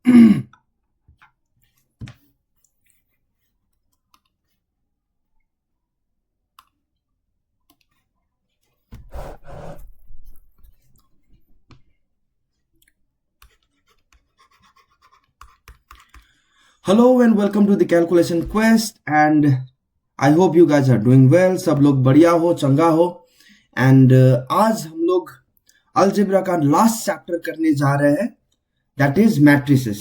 Hello and welcome to the calculation quest and I hope you guys are doing well. सब लोग बढ़िया हो, चंगा हो। एंड आज हम लोग अलजेब्रा का लास्ट चैप्टर करने जा रहे हैं, दैट इज मैट्रिसेस।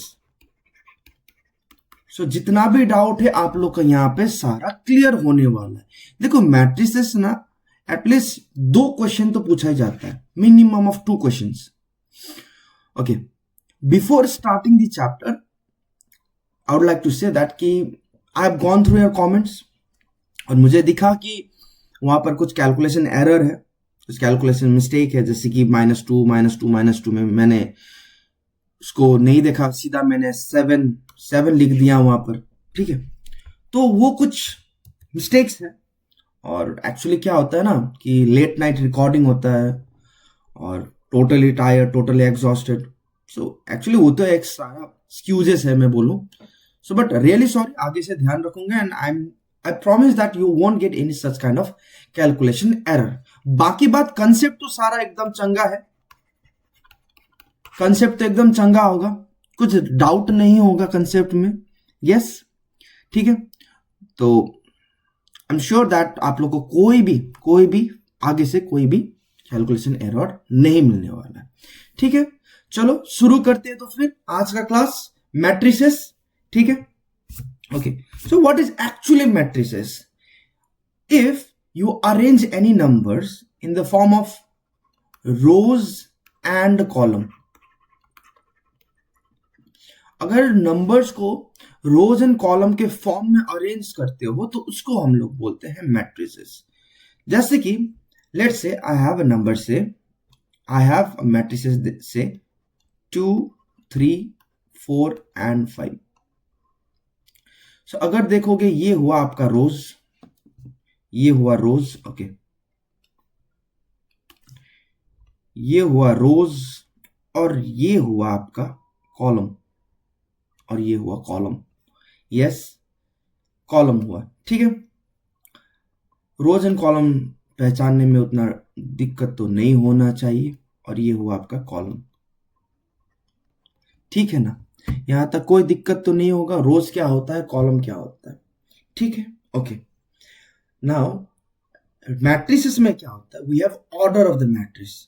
सो जितना भी डाउट है आप लोग का यहाँ पे सारा क्लियर होने वाला है। देखो मैट्रिसेस ना एटलीस्ट 2 क्वेश्चन तो पूछा ही जाता है, minimum of 2 questions. Okay, before starting the chapter I would like to say that कि I have gone through your comments और मुझे दिखा कि वहां पर कुछ कैलकुलेशन एरर है, कुछ कैलकुलेशन मिस्टेक है, जैसे कि -2 में मैंने उसको नहीं देखा, सीधा मैंने 7 लिख दिया वहां पर। ठीक है, तो वो कुछ मिस्टेक्स है। और एक्चुअली क्या होता है ना कि लेट नाइट रिकॉर्डिंग होता है और totally tired, totally exhausted. So actually वो तो एक सारा एक्सक्यूजेस है मैं बोलूं। सो बट रियली सॉरी, आगे से ध्यान रखूंगा and I promise that you won't get any such kind of calculation error. बाकी बात कंसेप्ट तो सारा एकदम चंगा है, कंसेप्ट तो एकदम चंगा होगा, कुछ डाउट नहीं होगा कंसेप्ट में। यस, ठीक है। तो आई एम श्योर दैट आप लोग को कोई भी आगे से कोई भी कैलकुलेशन एरर नहीं मिलने वाला है। ठीक है, चलो शुरू करते हैं तो फिर आज का क्लास मैट्रिसेस। ठीक है, okay. So what is actually matrices? If you arrange any numbers in the form of rows and column, अगर नंबर्स को रोज एंड कॉलम के फॉर्म में अरेंज करते हो तो उसको हम लोग बोलते हैं मैट्रिसेस। जैसे कि let's say I have a number, से आई हैव मैट्रिसेस से 2, 3, 4 एंड 5। सो अगर देखोगे ये हुआ आपका रोज, ये हुआ रोज, ओके, ये हुआ रोज और ये हुआ आपका कॉलम और ये हुआ कॉलम। यस, कॉलम हुआ। ठीक है, रोज एंड कॉलम पहचानने में उतना दिक्कत तो नहीं होना चाहिए। और ये हुआ आपका कॉलम, ठीक है ना, यहां तक कोई दिक्कत तो नहीं होगा। रोज क्या होता है, कॉलम क्या होता है, ठीक है, ओके। नाउ मैट्रिसेस में क्या होता है, we have order of the matrix,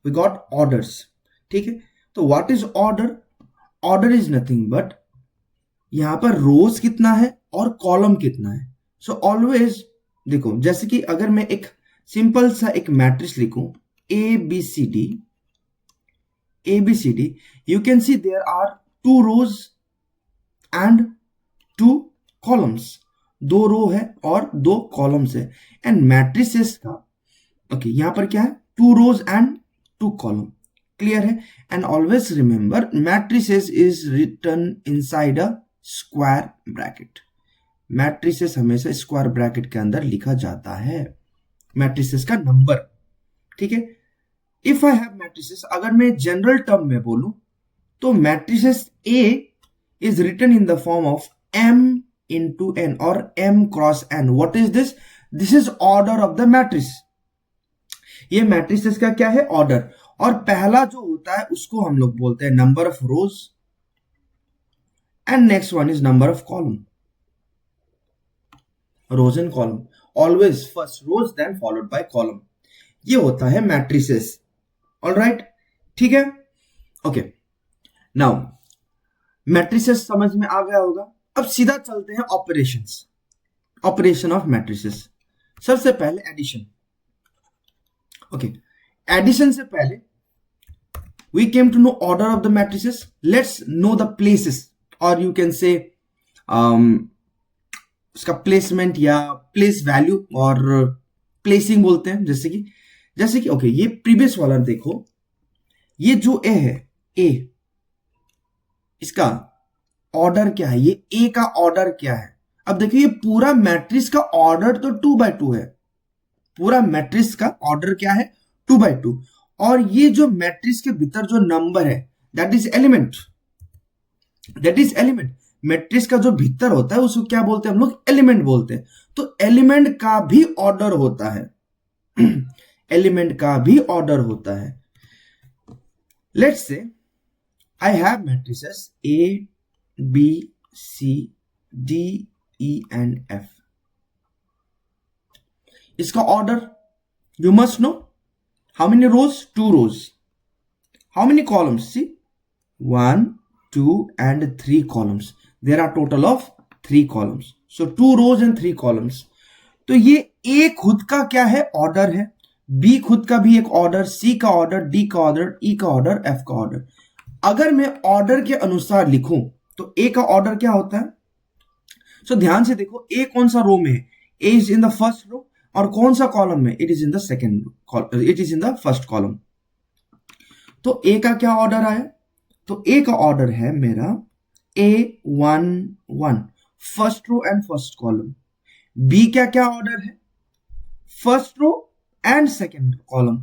we got orders. ठीक है, तो what is order? Order is nothing but यहां पर रोज कितना है और कॉलम कितना है। सो ऑलवेज देखो, जैसे कि अगर मैं एक सिंपल सा एक मैट्रिक्स लिखूं A B C D, you can see there are 2 rows and 2 columns, 2 रो है और 2 कॉलम्स है। एंड मैट्रिसेस का ओके, यहां पर क्या है, 2 rows and 2 कॉलम, क्लियर है। And always remember matrices is written inside a square bracket. Matrices हमेशा स्क्वायर ब्रैकेट के अंदर लिखा जाता है, मैट्रिसेस का नंबर। ठीक है, इफ आई हैव मैट्रिसेस, अगर मैं जनरल टर्म में बोलूं तो matrices A is written in the form of m into n और m cross n। What is this? This is order of the matrix. ये मैट्रिसेस का क्या है, ऑर्डर। और पहला जो होता है उसको हम लोग बोलते हैं number of rows and next one is number of column. Rows and column, always first rows then followed by column, ये होता है मैट्रिसेस। ऑलराइट, ठीक है, ओके। नाउ मैट्रिसेस समझ में आ गया होगा। अब सीधा चलते हैं ऑपरेशंस, ऑपरेशन ऑफ मैट्रिसेस। सबसे पहले एडिशन। ओके, एडिशन से पहले we came to know order of the matrices. Let's know the places, और यू कैन से उसका प्लेसमेंट या प्लेस वैल्यू और प्लेसिंग बोलते हैं। जैसे कि ओके, ये प्रीवियस वाला देखो, ये जो ए है, ए, इसका ऑर्डर क्या है, ये ए का ऑर्डर क्या है। अब देखिए ये पूरा मैट्रिक्स का ऑर्डर तो 2/2 है, पूरा मैट्रिक्स का ऑर्डर क्या है, 2/2। और ये जो मैट्रिक्स के भीतर जो नंबर है that is element, that is element. Matrix का जो भीतर होता है उसको क्या बोलते हैं हम लोग? एलिमेंट बोलते हैं। तो एलिमेंट का भी ऑर्डर होता है एलिमेंट का भी ऑर्डर होता है। Let's say I have matrices A, B, C, D, E and F। इसका order you must know. How many rows? 2 rows। How many columns? See 1, 2 and 3 columns। there are total of 3 columns। so 2 rows and 3 columns। तो ये A खुद का क्या है? Order है। B खुद का भी एक ऑर्डर, C का ऑर्डर, D का ऑर्डर, E का ऑर्डर, F का ऑर्डर। अगर मैं ऑर्डर के अनुसार लिखूं तो A का ऑर्डर क्या होता है? सो ध्यान से देखो, A कौन सा रो में है? A is in the first row. और कौन सा कॉलम में? It is in the second, it is in the first column. तो A का क्या ऑर्डर आया? तो A का ऑर्डर है मेरा A11, first row and first column. B का क्या ऑर्डर है? First row and second column.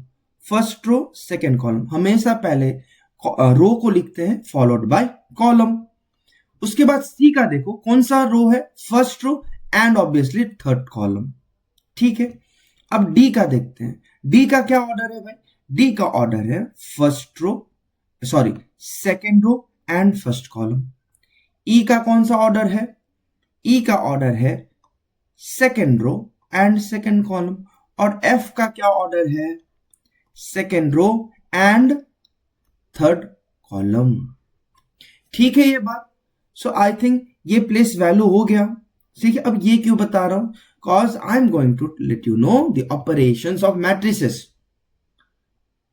First row second column. हमेशा पहले रो को लिखते हैं फॉलोड बाय कॉलम। उसके बाद C का देखो कौन सा रो है? First row and obviously third column. ठीक है, अब D का देखते हैं। D का क्या ऑर्डर है भाई? D का ऑर्डर है first row, sorry second row and first column. E का कौन सा ऑर्डर है? E का ऑर्डर है second row and second column. और F का क्या ऑर्डर है? Second row and third column. ठीक है ये बात। सो आई थिंक ये प्लेस वैल्यू हो गया। ठीक है, अब ये क्यों बता रहा हूं? Cause I am going to let you know the operations of matrices.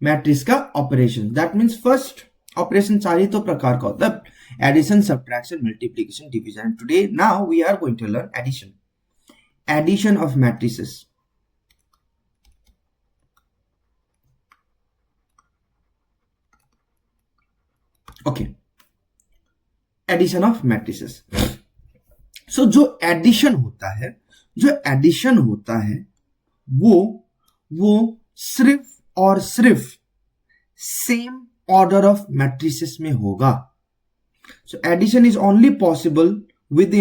Matrix का operation, that means first operation 4 ही तो प्रकार का होता है, addition, subtraction, multiplication, division. Today now we are going to learn addition, addition of matrices. Okay, addition of matrices. So जो addition होता है, वो सिर्फ और सिर्फ सेम ऑर्डर ऑफ मैट्रिसेस में होगा। So addition is only possible with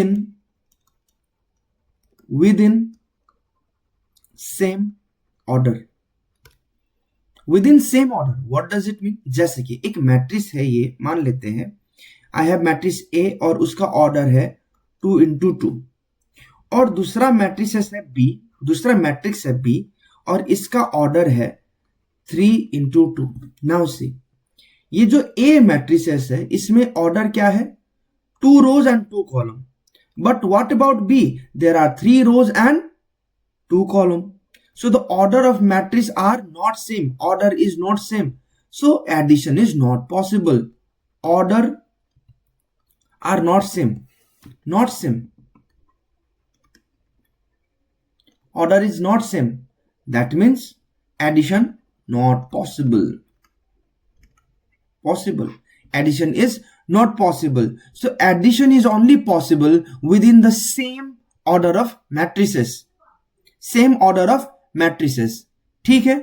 in same order. Within same order, what does it mean? जैसे कि एक मैट्रिक्स है, ये मान लेते हैं आई हैव मैट्रिक्स A और उसका ऑर्डर है 2 into 2। और दूसरा मैट्रिक्स है B, और इसका ऑर्डर है 3 into 2। नाउ सी, ये जो A मैट्रिसेस है इसमें ऑर्डर क्या है? 2 rows and 2 column। But what about B? There are 3 rows and 2 column। So the order of matrix are not same. Order is not same. So addition is not possible. Order are not same. Not same. Order is not same. That means addition not possible. Possible. Addition is not possible. So addition is only possible within the same order of matrices. Same order of matrices. ठीक है,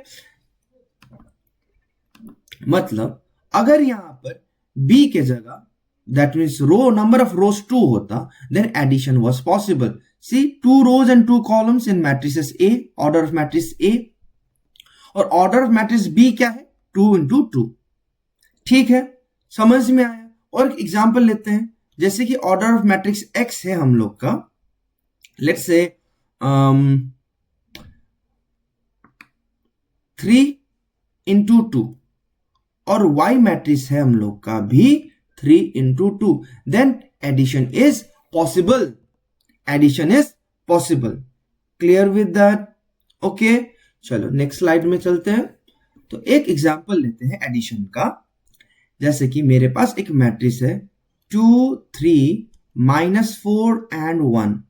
मतलब अगर यहां पर B के जगह that means row number of rows 2 होता, then addition was possible. See 2 rows and 2 columns in matrices A, order of matrix A, और ऑर्डर ऑफ मैट्रिक्स B क्या है? 2 into 2। ठीक है, समझ में आया। और एग्जांपल लेते हैं, जैसे कि ऑर्डर ऑफ मैट्रिक्स X है हम लोग का, लेट्स से 3 into 2, और Y मैट्रिक्स है हम लोग का भी 3 into 2, then addition is possible. Addition is possible. Clear with that? Okay, चलो नेक्स्ट स्लाइड में चलते हैं। तो एक एग्जांपल लेते हैं एडिशन का। जैसे कि मेरे पास एक मैट्रिक्स है 2, 3, -4 and 1।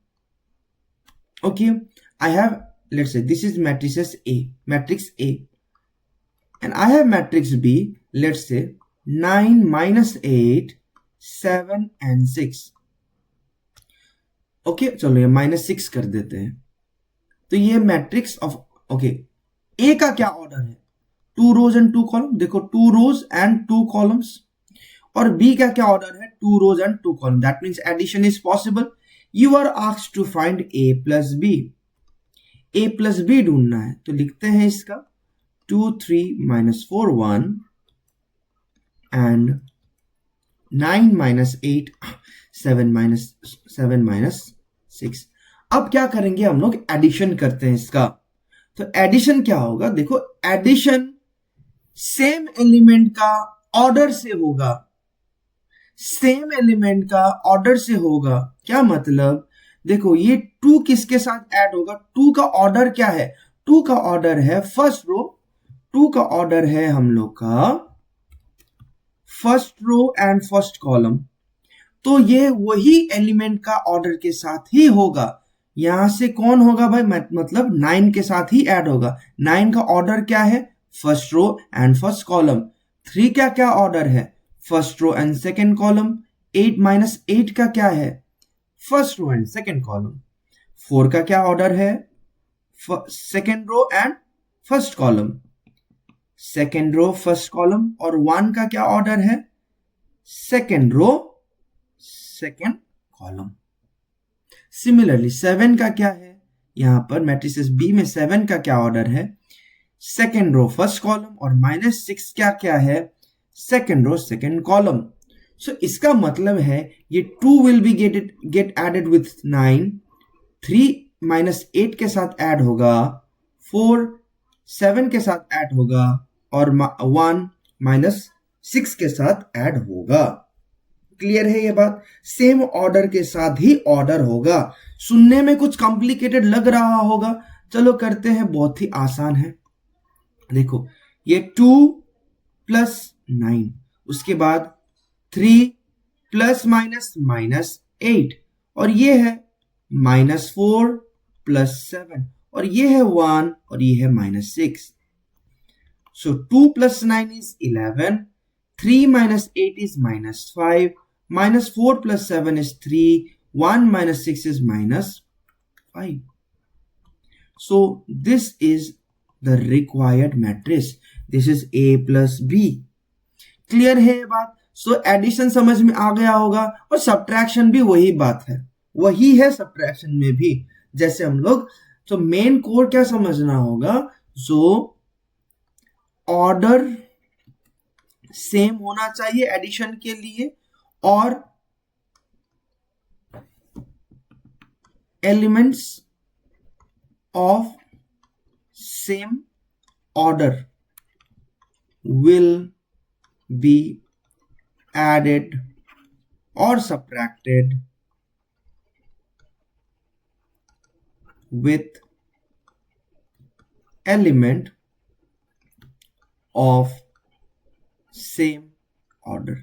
Okay, I have, let's say this is matrix A, and I have matrix B, let's say 9, -8, 7 and 6। Okay, चलो ये -6 कर देते हैं। तो ये मैट्रिक्स ऑफ, ओके, A का क्या ऑर्डर है? 2 rows and 2 columns। देखो 2 rows and 2 columns। और B का क्या ऑर्डर है? 2 rows and 2 columns. That means addition is possible. You are asked to find a plus b. a plus b ढूंढना है, तो लिखते हैं इसका 2 3 minus 4 1 and 9 minus 8 7 minus 6. अब क्या करेंगे हम लोग, एडिशन करते हैं इसका. तो एडिशन क्या होगा, देखो एडिशन सेम एलिमेंट का ऑर्डर से होगा. सेम एलिमेंट का ऑर्डर से होगा. क्या मतलब, देखो ये 2 किसके साथ ऐड होगा, 2 का ऑर्डर क्या है, 2 का ऑर्डर है फर्स्ट रो, 2 का ऑर्डर है हम लोग का first row and first column. तो ये वही एलिमेंट का ऑर्डर के साथ ही होगा. यहां से कौन होगा भाई, मतलब 9 के साथ ही ऐड होगा. 9 का ऑर्डर क्या है, first row and first column. 3 का क्या ऑर्डर है, first row and second column. 8 minus 8 का क्या है, first row and second column. 4 का क्या ऑर्डर है, second row and first column. Second row first column. और 1 का क्या ऑर्डर है, second row second column. Similarly 7 का क्या है, यहां पर मैट्रिसेस बी में 7 का क्या ऑर्डर है, सेकेंड रो फर्स्ट कॉलम. और -6 क्या क्या है, second row second column. So इसका मतलब है ये 2 will be get added with 9, 3 minus 8 के साथ ऐड होगा, 4 7 के साथ ऐड होगा और 1 माइनस 6 के साथ ऐड होगा. क्लियर है ये बात. सेम ऑर्डर के साथ ही ऑर्डर होगा. सुनने में कुछ कॉम्प्लिकेटेड लग रहा होगा, चलो करते हैं, बहुत ही आसान है. देखो ये 2 प्लस 9, उसके बाद 3 प्लस माइनस 8, और ये है -4 प्लस 7, और ये है 1 और ये है -6. So 2 plus 9 is 11, 3 minus 8 is -5, -4 plus 7 is 3, 1 minus 6 is -5. So this is the required matrix. This is A plus B. Clear है ये बात. सो एडिशन समझ में आ गया होगा, और सब्ट्रैक्शन भी वही बात है, वही है सब्ट्रैक्शन में भी. जैसे हम लोग, तो मेन कोर क्या समझना होगा, जो ऑर्डर सेम होना चाहिए एडिशन के लिए, और elements of same order will B added or subtracted with element of same order.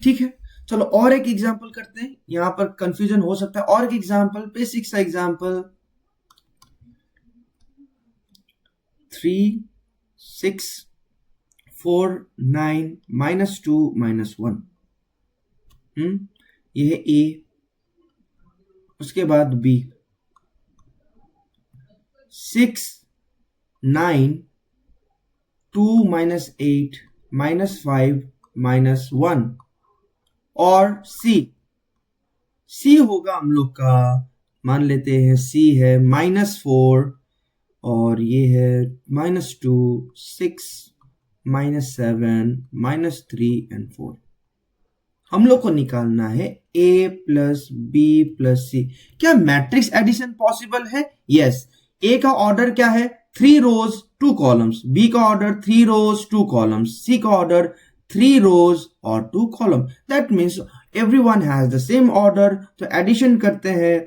ठीक है, चलो और एक एग्जांपल करते हैं. यहां पर कंफ्यूजन हो सकता है. और एक एग्जांपल, बेसिक सा एग्जांपल, 3 6 4 9 -2 -1. यह है A, उसके बाद B, 6 9 2 -8 -5 -1. और C होगा हम लोग का, मान लेते हैं C है -4, और ये है -2 6 -7 -3 and 4. हम लोग को निकालना है A plus B plus C. क्या मैट्रिक्स एडिशन पॉसिबल है? यस. A का ऑर्डर क्या है, 3 रोज 2 कॉलम्स. B का ऑर्डर 3 रोज 2 कॉलम्स. C का ऑर्डर 3 रोज और 2 column. That means everyone has the same order. तो एडिशन करते हैं.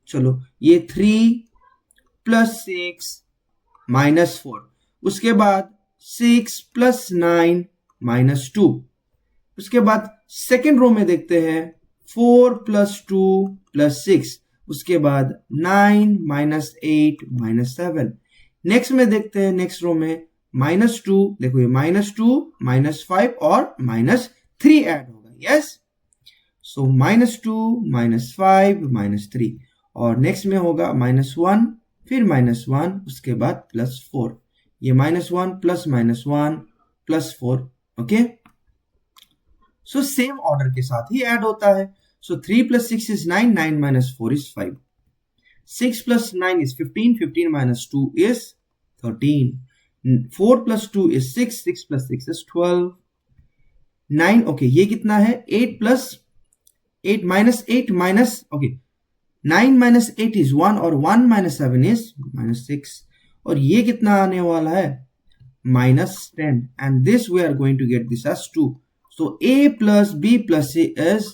चलो ये 3 प्लस 6 -4, उसके बाद 6 प्लस 9 -2. उसके बाद सेकेंड रो में देखते हैं 4 प्लस 2 प्लस 6, उसके बाद 9 -8 -7. नेक्स्ट में देखते हैं, नेक्स्ट रो में -2, देखो ये -2 -5 और -3 ऐड होगा. यस. सो -2 -5 -3, और नेक्स्ट में होगा -1, फिर -1, उसके बाद +4. ये -1 plus -1 +4. Okay. So same order के साथ ही ऐड होता है. सो 3 + 6 is 9, 9 - 4 is 5. 6 + 9 is 15, 15 - 2 is 13. 4 + 2 is 6, 6 + 6 is 12. 9, okay, ये कितना है? 8 + 8 - 8 माइनस, ओके, 9 - 8 is 1 और 1 - 7 is -6. और ये कितना आने वाला है? -10. And this we are going to get this as 2. So a + b + c is,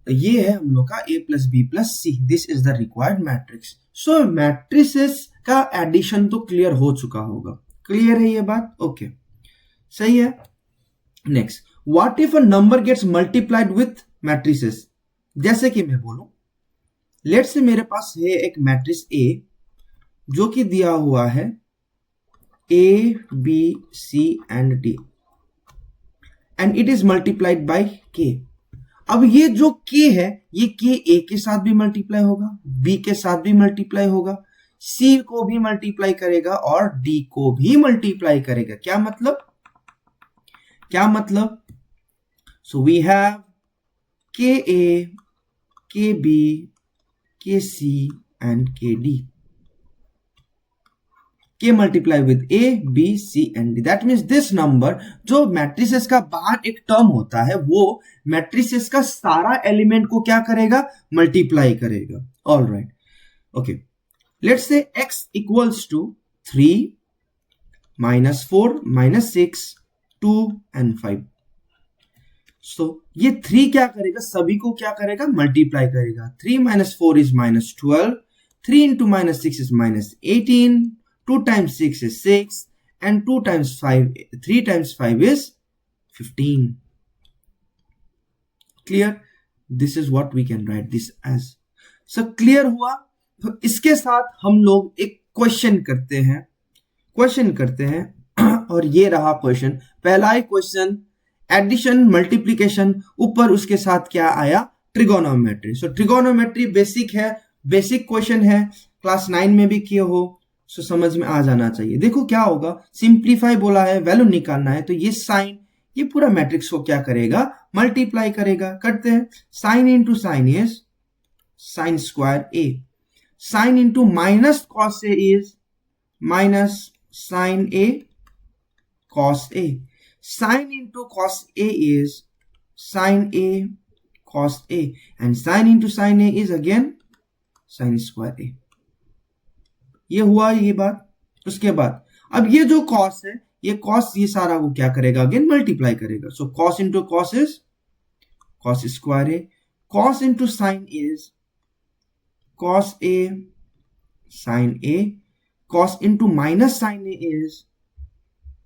ये है हम लोग का a + b + c. This is the required matrix. So matrices का एडिशन तो क्लियर हो चुका होगा. क्लियर है ये बात? ओके, सही है. Next, what if a number gets multiplied with matrices? जैसे कि मैं बोलूं, लेट्स से मेरे पास है एक मैट्रिक्स A जो कि दिया हुआ है A, B, C and D and it is multiplied by K. अब ये जो K है, ये K A के साथ भी मल्टीप्लाई होगा, B के साथ भी मल्टीप्लाई होगा, C को भी मल्टीप्लाई करेगा और D को भी मल्टीप्लाई करेगा. क्या मतलब? So we have KA, KB, KC and KD. K multiply with A, B, C and D. That means this number, जो मैट्रिसेस का बाहर एक टर्म होता है, वो मैट्रिसेस का सारा एलिमेंट को क्या करेगा? मल्टीप्लाई करेगा. All right, okay. Let's say x equals to 3, -4, -6, 2 and 5. So ये 3 क्या करेगा? सभी को क्या करेगा? मल्टीप्लाई करेगा. 3 - 4 is -12, 3 × -6 is -18, 2 × 6 is 6 and 3 × 5 is 15. Clear? This is what we can write this as. So clear हुआ? तो इसके साथ हम लोग एक क्वेश्चन करते हैं और ये रहा क्वेश्चन. पहला ही क्वेश्चन, एडिशन, मल्टीप्लिकेशन, ऊपर उसके साथ क्या आया? ट्रिगोनोमेट्री. सो ट्रिगोनोमेट्री बेसिक है, बेसिक क्वेश्चन है, क्लास 9 में भी किए हो, सो समझ में आ जाना चाहिए. देखो क्या होगा, सिंप्लीफाई बोला है, वैल्यू निकालना है, तो ये साइन, ये पूरा मैट्रिक्स को क्या करेगा? मल्टीप्लाई करेगा. करते हैं. Sine × sine is sine square A. Sine × minus cos A is minus sine A cos A. Sin × cos A is sin A cos A and sin × sin A is again sin square A. ये हुआ ये बात. उसके बाद अब ये जो cos है, ये cos, ये सारा वो क्या करेगा? अगेन मल्टीप्लाई करेगा. सो cos × cos is cos square A. Cos × sin is cos A sin A. Cos × minus sin A is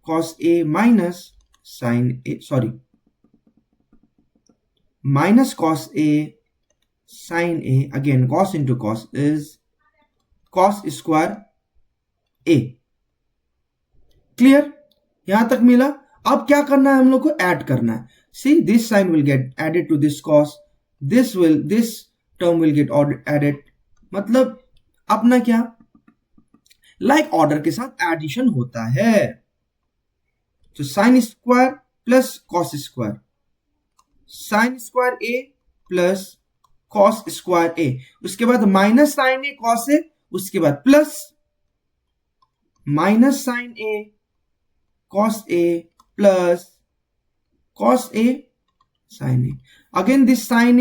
cos A minus sin A, sorry, minus cos A sin A. Again cos × cos is cos square A. Clear? यहां तक मिला. अब क्या करना है? हम लोग को ऐड करना है. See, this sign will get added to this cos, this term will get added. मतलब अपना क्या, लाइक ऑर्डर के साथ एडिशन होता है. तो sine square plus cos square, sine square A plus cos square A, उसके बाद minus sine A cos A, उसके बाद plus minus sine A cos A plus cos A sin A. Again this sin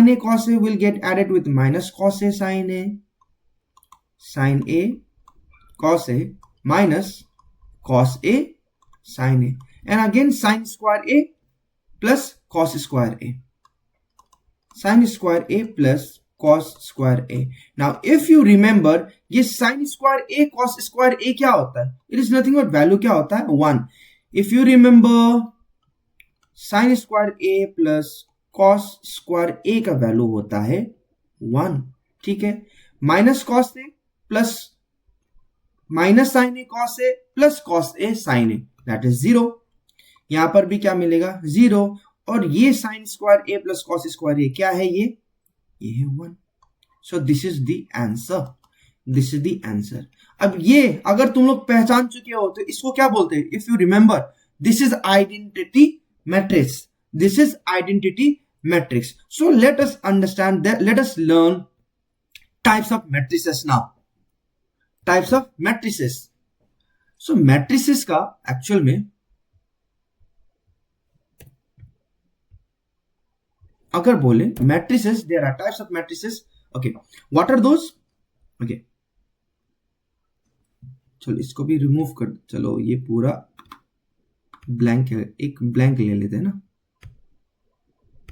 A cos A will get added with minus cos A sin A, sin A cos A minus cos A sin A, and again sin square A plus cos square A, sin square A plus cos square A. Now if you remember, ये sin square A cos square A क्या होता है? It is nothing but value क्या होता है? 1. If you remember, sin square A plus cos square A का value होता है 1. ठीक है. Minus cos A plus minus sine A cos A plus cos A sin A, that is 0. यहां पर भी क्या मिलेगा? 0. और ये sine square A plus cos square A क्या है? ये है 1. So this is the answer. This is the answer. अब ये अगर तुम लोग पहचान चुके हो तो इसको क्या बोलते हैं? If you remember, this is identity matrix. This is identity matrix. So let us understand that. Let us learn types of matrices now. Types of matrices. So matrices का actual में अगर बोले matrices, there are types of matrices. Okay, what are those? Okay, चलो इसको भी remove कर, चलो ये पूरा ब्लैंक है, एक ब्लैंक ले लेते हैं ना,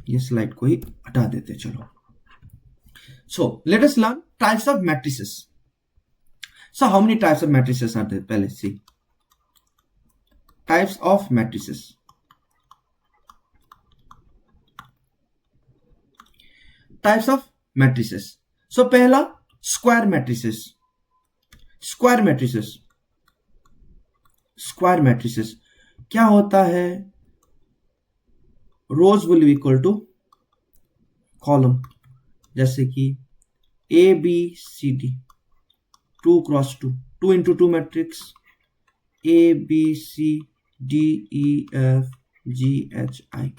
ये स्लाइड को ही हटा देते हैं. चलो, so let us learn types of matrices. So how many types of matrices are there? पहले see types of matrices. Types of matrices. So पहला square matrices. Square matrices. Square matrices क्या होता है? Rows will be equal to column. जैसे कि A B C D 2 cross 2 2 into 2 matrix A B C D E F G H I.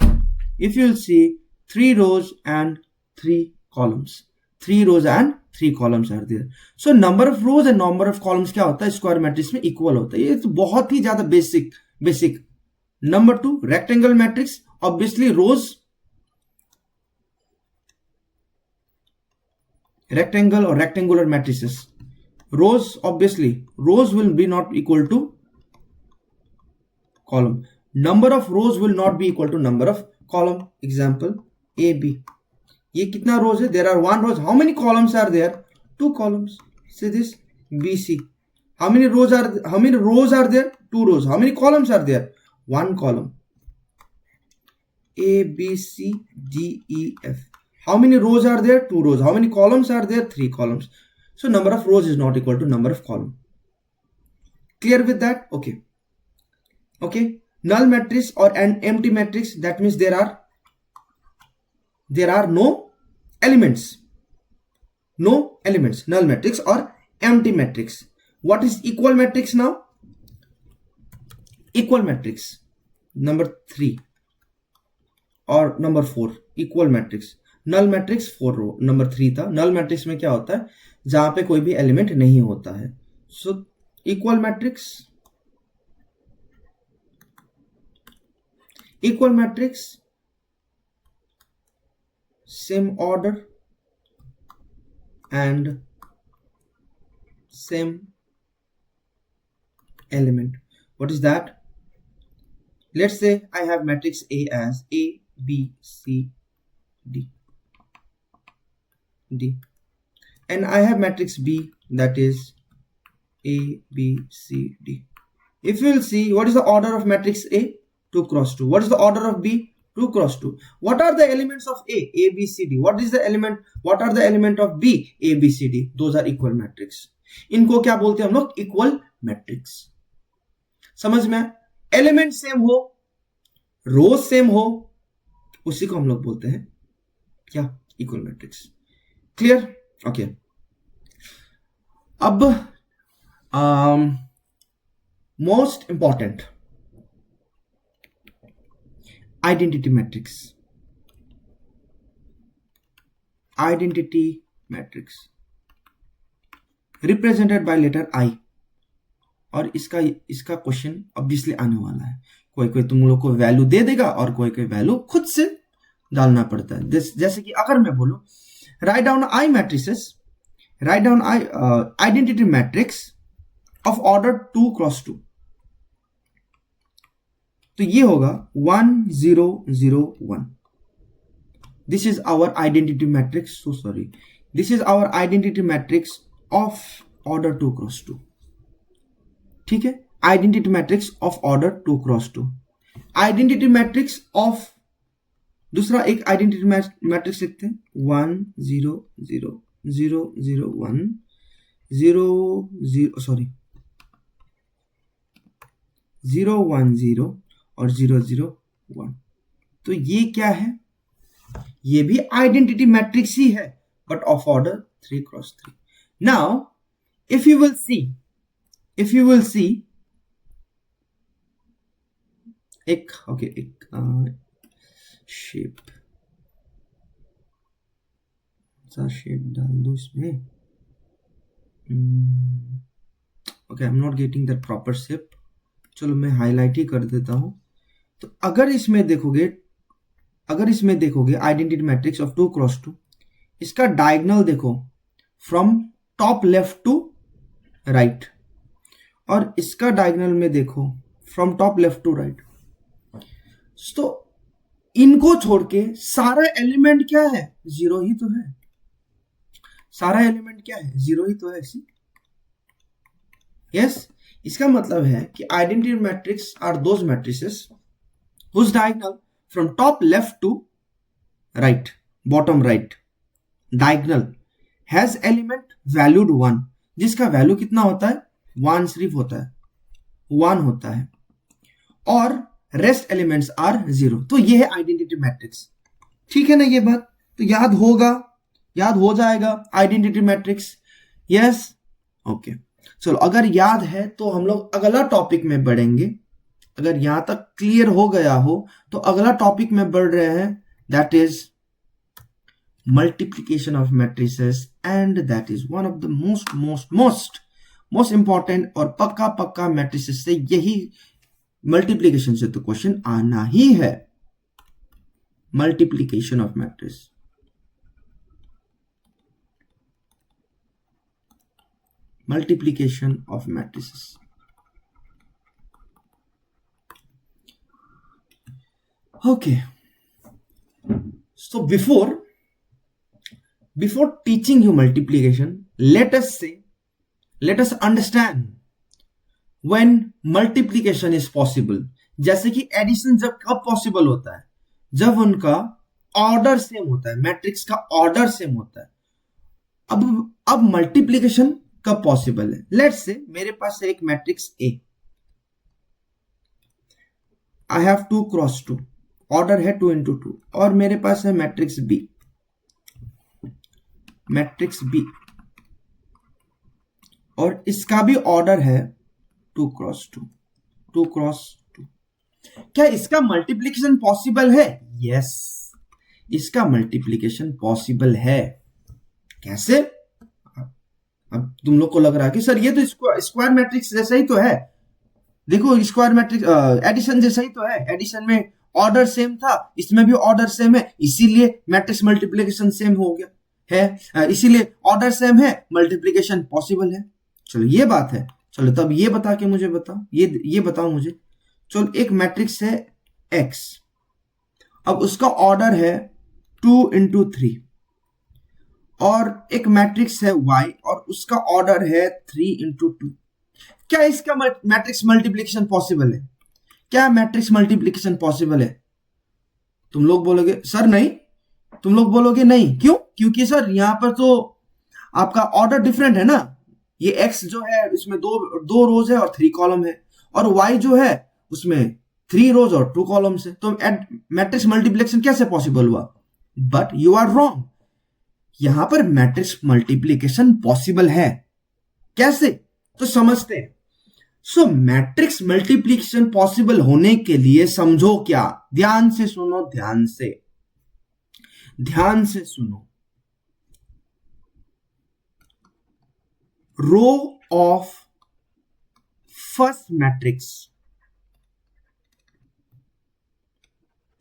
If you'll see 3 rows and 3 columns, 3 rows and 3 columns are there. So number of rows and number of columns क्या होता है square matrix में? Equal होता है. ये तो बहुत ही ज्यादा basic. Number 2 rectangle matrix, obviously rows, rectangle or rectangular matrices, rows, obviously rows will be not equal to column. Number of rows will not be equal to number of column. Example AB, ये कितना rows है? There are 1 rows. How many columns are there? 2 columns. See this BC, how many rows are there? 2 rows. How many columns are there? 1 column. A B C D E F, how many rows are there? 2 rows. How many columns are there? 3 columns. So number of rows is not equal to number of column. Clear with that? Okay. Null matrix or an empty matrix, that means there are no elements. Null matrix or empty matrix. What is equal matrix now? Equal matrix number 3 और number 4 equal matrix. Null matrix 4 row, number 3 था. Null matrix में क्या होता है? जहां पे कोई भी एलिमेंट नहीं होता है. So equal matrix same order and same element. What is that? Let's say I have matrix A as A, B, C, D, and I have matrix B that is A, B, C, D. If you will see, what is the order of matrix A? 2 cross 2. What is the order of B? 2 cross 2. What are the elements of A? A, B, C, D. What are the element of B? A, B, C, D. Those are equal matrix. इनको क्या बोलते हैं हम लोग? Equal matrix. समझ में? Element same हो, रोज same हो, उसी को हम लोग बोलते हैं क्या? Equal matrix. क्लियर? ओके. अब most important, identity matrix. Represented by letter I. और इसका क्वेश्चन ऑब्वियसली आने वाला है. कोई तुम लोग को वैल्यू दे देगा और कोई वैल्यू खुद से डालना पड़ता है. जैसे कि अगर मैं बोलूं write down I matrices, write down I identity matrix of order 2 cross 2, तो ये होगा 1 0 0 1. This is our identity matrix. So sorry, this is our identity matrix of order 2 cross 2. ठीक है, identity matrix of order 2 cross 2. Identity matrix of दूसरा एक identity matrix लिखते हैं 1 0 0 0 0 1 0 0 sorry 0 1 0 और 0 0 1. तो ये क्या है? ये भी आइडेंटिटी मैट्रिक्स ही है, but of order 3 cross 3. Now if you will see एक ओके एक शेप सा शेप डाल दो इसमें। Okay I am not getting that proper shape. चलो मैं हाईलाइट ही कर देता हूं। तो अगर इसमें देखोगे आइडेंटिटी मैट्रिक्स ऑफ 2x2, इसका डायगोनल देखो from top left to right, और इसका डायगोनल में देखो from top left to right. तो इनको छोड़ के सारा एलिमेंट क्या है, जीरो ही तो है। सारा एलिमेंट क्या है, जीरो ही तो है। यस, इसका मतलब है कि identity matrix are those matrices whose diagonal from top left to right, bottom right diagonal has element valued 1, जिसका वैल्यू कितना होता है, 1 सिर्फ होता है, 1 होता है, और रेस्ट एलिमेंट्स आर 0। तो ये है आइडेंटिटी मैट्रिक्स। ठीक है ना ये बात, तो याद हो जाएगा आइडेंटिटी मैट्रिक्स। यस ओके, चलो अगर याद है तो हम लोग अगला टॉपिक में बढ़ेंगे। अगर यहां तक क्लियर हो गया हो तो अगला टॉपिक में बढ़ रहे हैं, that is multiplication of matrices, and that is one of the most important और पक्का मैट्रिसेस से यही मल्टीप्लीकेशन से तो क्वेश्चन आना ही है। Multiplication of matrices, multiplication of matrices. Okay, so before teaching you multiplication, let us understand when multiplication is possible। जैसे कि एडिशन जब कब पॉसिबल होता है, जब उनका ऑर्डर सेम होता है, मैट्रिक्स का ऑर्डर सेम होता है। अब मल्टीप्लिकेशन कब पॉसिबल है, लेट्स से मेरे पास है एक matrix A, I have 2x2, order है 2 into 2, और मेरे पास है मैट्रिक्स बी, और इसका भी ऑर्डर है 2x2। क्या इसका मल्टीप्लिकेशन पॉसिबल है? यस, इसका मल्टीप्लिकेशन पॉसिबल है। कैसे? अब तुम लोग को लग रहा है कि सर ये तो स्क्वायर मैट्रिक्स जैसा ही तो है। देखो स्क्वायर मैट्रिक्स एडिशन जैसा ही तो है, एडिशन में ऑर्डर सेम था, इसमें भी ऑर्डर सेम है, इसीलिए मैट्रिक्स मल्टीप्लिकेशन सेम हो गया है, इसीलिए ऑर्डर सेम है, मल्टीप्लिकेशन पॉसिबल है। चलो ये बात है, चलो तब ये बता के मुझे बताओ, ये बताओ मुझे। चलो एक मैट्रिक्स है x, अब उसका ऑर्डर है 2 into 3, और एक मैट्रिक्स है y और उसका ऑर्डर है 3 into 2। क्या इसका मैट्रिक्स मल्टीप्लिकेशन पॉसिबल है? क्या मैट्रिक्स मल्टीप्लिकेशन पॉसिबल है? तुम लोग बोलोगे सर नहीं, तुम लोग बोलोगे नहीं, क्यों? क्योंकि सर यहां पर तो आपका ऑर्डर डिफरेंट है ना। ये x जो है इसमें दो रोज है और 3 कॉलम है, और y जो है उसमें 3 रोज और 2 कॉलम्स है, तो मैट्रिक्स मल्टीप्लिकेशन कैसे पॉसिबल हुआ? बट यू आर रॉन्ग, यहां पर मैट्रिक्स मल्टीप्लिकेशन पॉसिबल है। कैसे? तो समझते हैं। सो मैट्रिक्स मल्टीप्लिकेशन पॉसिबल होने के लिए समझो क्या, ध्यान से सुनो, ध्यान से सुनो। Row of first matrix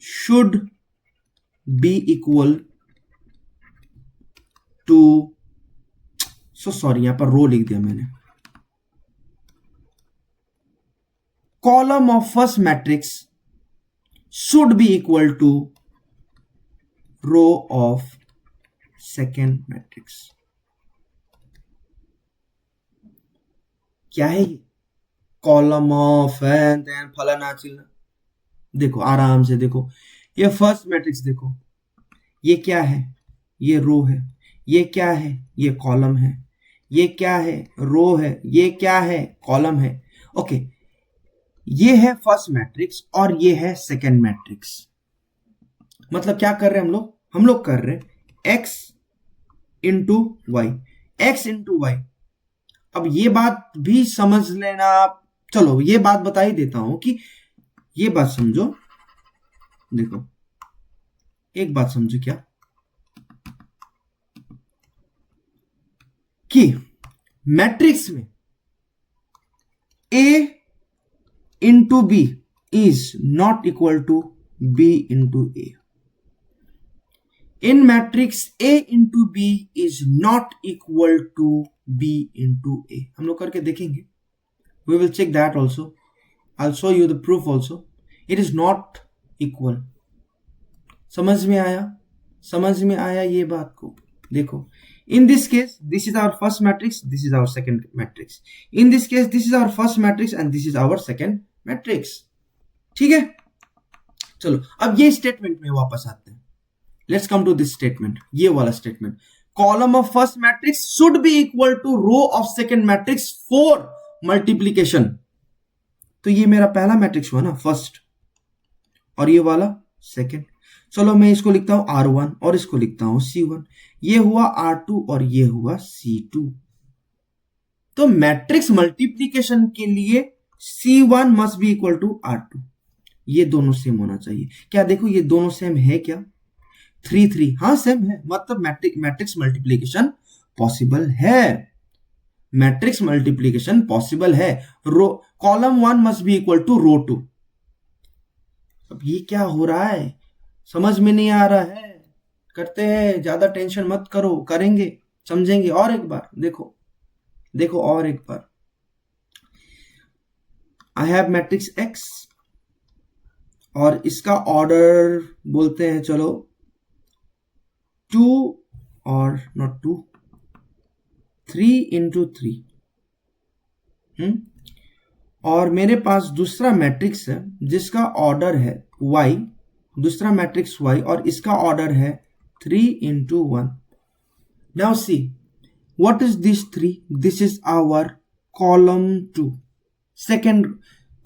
should be equal to, sorry यहां पर रो लिख दिया मैंने, column of first matrix should be equal to row of second matrix। क्या है ये? कॉलम ऑफ एंड देन फलाना चिल्ला। देखो आराम से देखो, ये फर्स्ट मैट्रिक्स देखो, ये क्या है? ये रो है। ये क्या है? ये कॉलम है। ये क्या है? रो है। ये क्या है? कॉलम है। ओके, ये है फर्स्ट मैट्रिक्स और ये है सेकेंड मैट्रिक्स। मतलब क्या कर रहे हैं हम लोग कर रहे हैं x into y, x into y. अब ये बात भी समझ लेना, चलो ये बात बता ही देता हूं कि ये बात समझो, देखो एक बात समझो क्या, कि मैट्रिक्स में A into B is not equal to B into A. In matrix A into B is not equal to B into A. हम लोग करके देखेंगे. We will check that also. I'll show you the proof also. It is not equal. समझ में आया? समझ में आया ये बात को? देखो. In this case, this is our first matrix, this is our second matrix. In this case, this is our first matrix and this is our second matrix. ठीक है? चलो, अब ये स्टेटमेंट में वापस आते हैं. Let's come to this statement. ये वाला statement. Column of first matrix should be equal to row of second matrix for multiplication. तो ये मेरा पहला मैट्रिक्स हुआ ना, फर्स्ट, और ये वाला सेकेंड. चलो मैं इसको लिखता हूं R1 और इसको लिखता हूं C1. ये हुआ R2 और ये हुआ C2. तो मैट्रिक्स मल्टीप्लीकेशन के लिए C1 must be equal to R2. ये दोनों सेम होना चाहिए. क्या देखो ये दोनों सेम है क्या? 3 3, हाँ सेम है, मतलब मैट्रिक्स मल्टीप्लीकेशन पॉसिबल है. मैट्रिक्स मल्टीप्लीकेशन पॉसिबल है. Row column 1 must be equal to row 2. अब ये क्या हो रहा है, समझ में नहीं आ रहा है. करते हैं, ज्यादा टेंशन मत करो, करेंगे, समझेंगे. और एक बार देखो, देखो और एक बार. आई हैव मैट्रिक्स एक्स और इसका ऑर्डर बोलते हैं चलो 2 और नॉट 2, 3 into 3. और मेरे पास दूसरा मैट्रिक्स है जिसका ऑर्डर है y, दूसरा मैट्रिक्स y, और इसका ऑर्डर है 3 into 1. Now see what is this 3? This is our column 2, second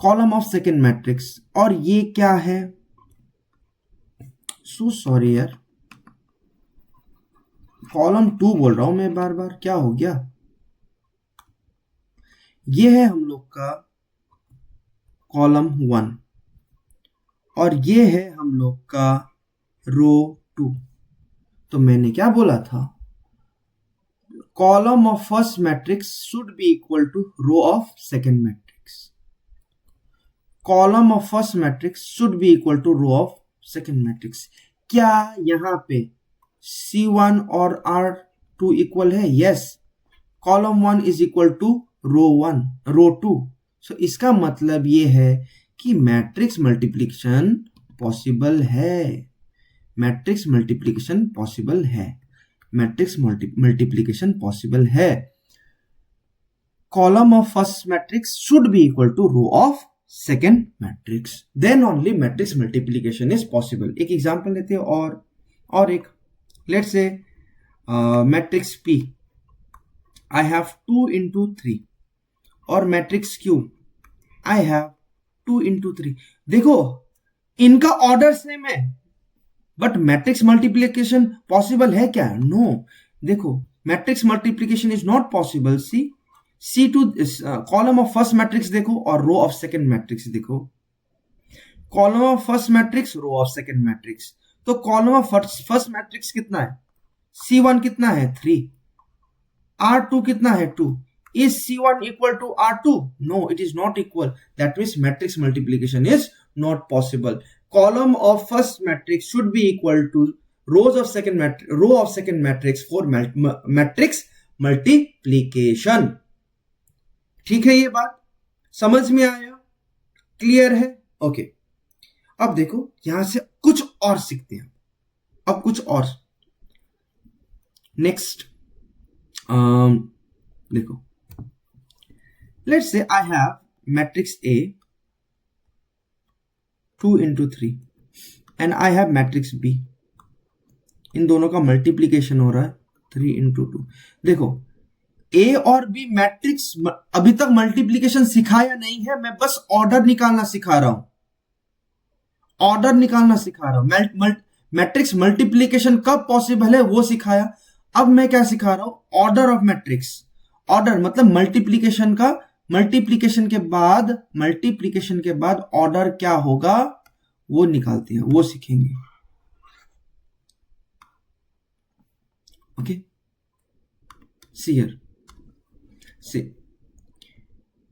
column of second matrix. और ये क्या है? सो सॉरी यार, कॉलम 2 बोल रहा हूं मैं बार बार, क्या हो गया? ये है हम लोग का कॉलम 1 और ये है हम लोग का रो 2. तो मैंने क्या बोला था? Column of first matrix should be equal to row of second matrix. Column of first matrix should be equal to row of second matrix. क्या यहां पे C1 और R2 इक्वल है? Yes. Column 1 is equal to row 1, row 2. So इसका मतलब ये है कि मैट्रिक्स मल्टीप्लिकेशन पॉसिबल है. मैट्रिक्स मल्टीप्लिकेशन पॉसिबल है. मैट्रिक्स मल्टीप्लिकेशन पॉसिबल है. Column of first matrix should be equal to row of second matrix. Then only matrix multiplication is possible. एक example लेते हैं और एक. Let's say matrix P I have 2 into 3 और matrix Q I have 2 into 3. देखो इनका order same है but matrix multiplication possible है क्या? नो. देखो matrix multiplication is not possible. C2 column of first matrix देखो और रो ऑफ सेकेंड मैट्रिक्स देखो. Column of first matrix, row of second matrix. तो कॉलम ऑफ फर्स्ट मैट्रिक्स कितना है? C1 कितना है? 3. R2 कितना है? 2. Is C1 equal to R2? No, it is not equal. That means matrix multiplication is not possible. Column of first matrix should be equal to row of second matrix for matrix multiplication. ठीक है, ये बात समझ में आया? Clear है? Okay. अब देखो यहां से कुछ और सीखते हैं. अब कुछ और नेक्स्ट देखो. Let's say I have matrix A 2 into 3 and I have matrix B. इन दोनों का मल्टीप्लीकेशन हो रहा है 3 into 2. देखो A और B मैट्रिक्स अभी तक मल्टीप्लीकेशन सिखाया नहीं है, मैं बस ऑर्डर निकालना सिखा रहा हूं. ऑर्डर निकालना सिखा रहा हूं. मैट्रिक्स मल्टीप्लीकेशन कब पॉसिबल है वो सिखाया. अब मैं क्या सिखा रहा हूं? Order of matrix. ऑर्डर मतलब मल्टीप्लीकेशन का मल्टीप्लीकेशन के बाद ऑर्डर क्या होगा वो निकालते हैं, वो सीखेंगे। ओके, सी हियर, सी,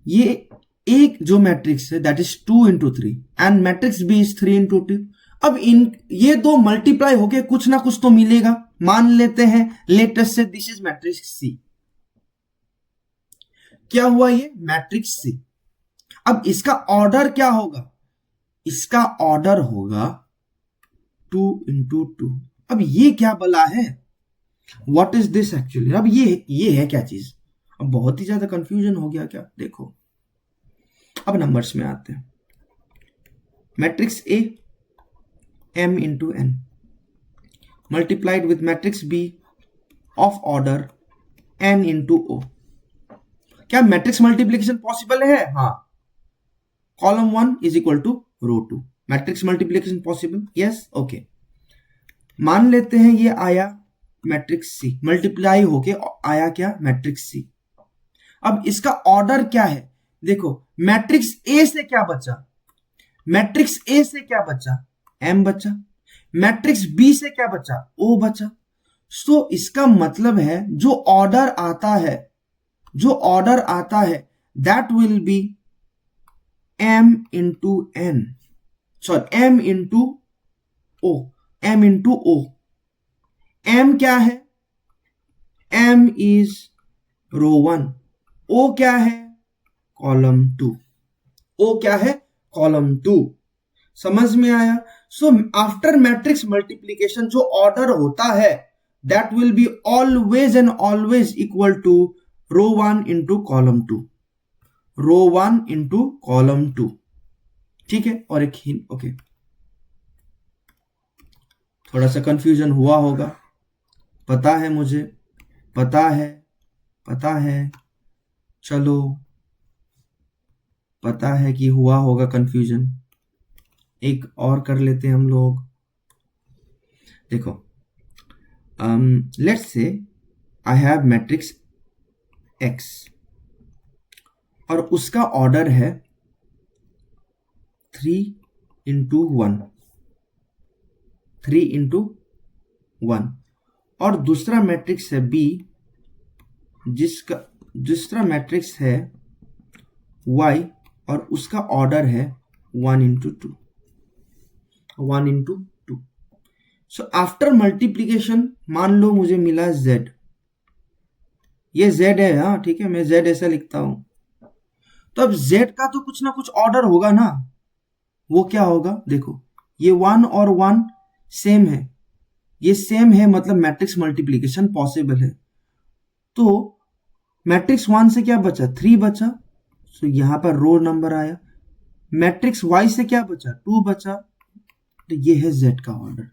ये एक जो मैट्रिक्स है that is 2 into 3 and matrix B is 3 into 2। अब इन ये दो मल्टीप्लाई होके कुछ ना कुछ तो मिलेगा। मान लेते हैं लेटेस्ट से दिस इज मैट्रिक्स सी। क्या हुआ, ये मैट्रिक्स सी। अब इसका ऑर्डर क्या होगा, इसका ऑर्डर होगा 2 into 2। अब ये क्या बला है, व्हाट इज दिस एक्चुअली। अब ये है क्या चीज। अब बहुत ही ज्यादा कंफ्यूजन हो गया क्या, देखो अब नंबर्स में आते हैं। Matrix A m into n multiplied with matrix B of order n into O। क्या मैट्रिक्स मल्टीप्लीकेशन पॉसिबल है, हाँ। Column 1 is equal to row 2, matrix multiplication possible, yes, okay. मान लेते हैं ये आया मैट्रिक्स सी, मल्टीप्लाई होके आया क्या, मैट्रिक्स सी। अब इसका ऑर्डर क्या है, देखो मैट्रिक्स ए से क्या बचा, मैट्रिक्स ए से क्या बचा, एम बचा। मैट्रिक्स बी से क्या बचा, ओ बचा। सो इसका मतलब है जो ऑर्डर आता है, जो ऑर्डर आता है that will B m into n, sorry m into o, m into o। m क्या है, m इज रो 1, o क्या है, कॉलम 2, o क्या है, कॉलम 2। समझ में आया। सो आफ्टर मैट्रिक्स मल्टीप्लीकेशन जो ऑर्डर होता है that will be always and always equal to row 1 into column 2, row 1 into column 2, ठीक है। और एक हिंट, ओके, थोड़ा सा कंफ्यूजन हुआ होगा, पता है मुझे, पता है, चलो पता है कि हुआ होगा कंफ्यूजन। एक और कर लेते हैं हम लोग, देखो let's say I have matrix x और उसका ऑर्डर है 3 into 1, 3 into 1, और दूसरा मैट्रिक्स है बी जिसका दूसरा मैट्रिक्स है y और उसका ऑर्डर है 1 into 2, 1 into 2। So after multiplication मान लो मुझे मिला z, ये z है, हाँ ठीक है, मैं z ऐसा लिखता हूं। तो अब z का तो कुछ ना कुछ ऑर्डर होगा ना, वो क्या होगा, देखो ये 1 और 1 सेम है, ये सेम है, मतलब मैट्रिक्स मल्टीप्लीकेशन पॉसिबल है। तो मैट्रिक्स 1 से क्या बचा, 3 बचा, सो यहां पर रो नंबर आया। मैट्रिक्स y से क्या बचा, 2 बचा, तो ये है z का ऑर्डर।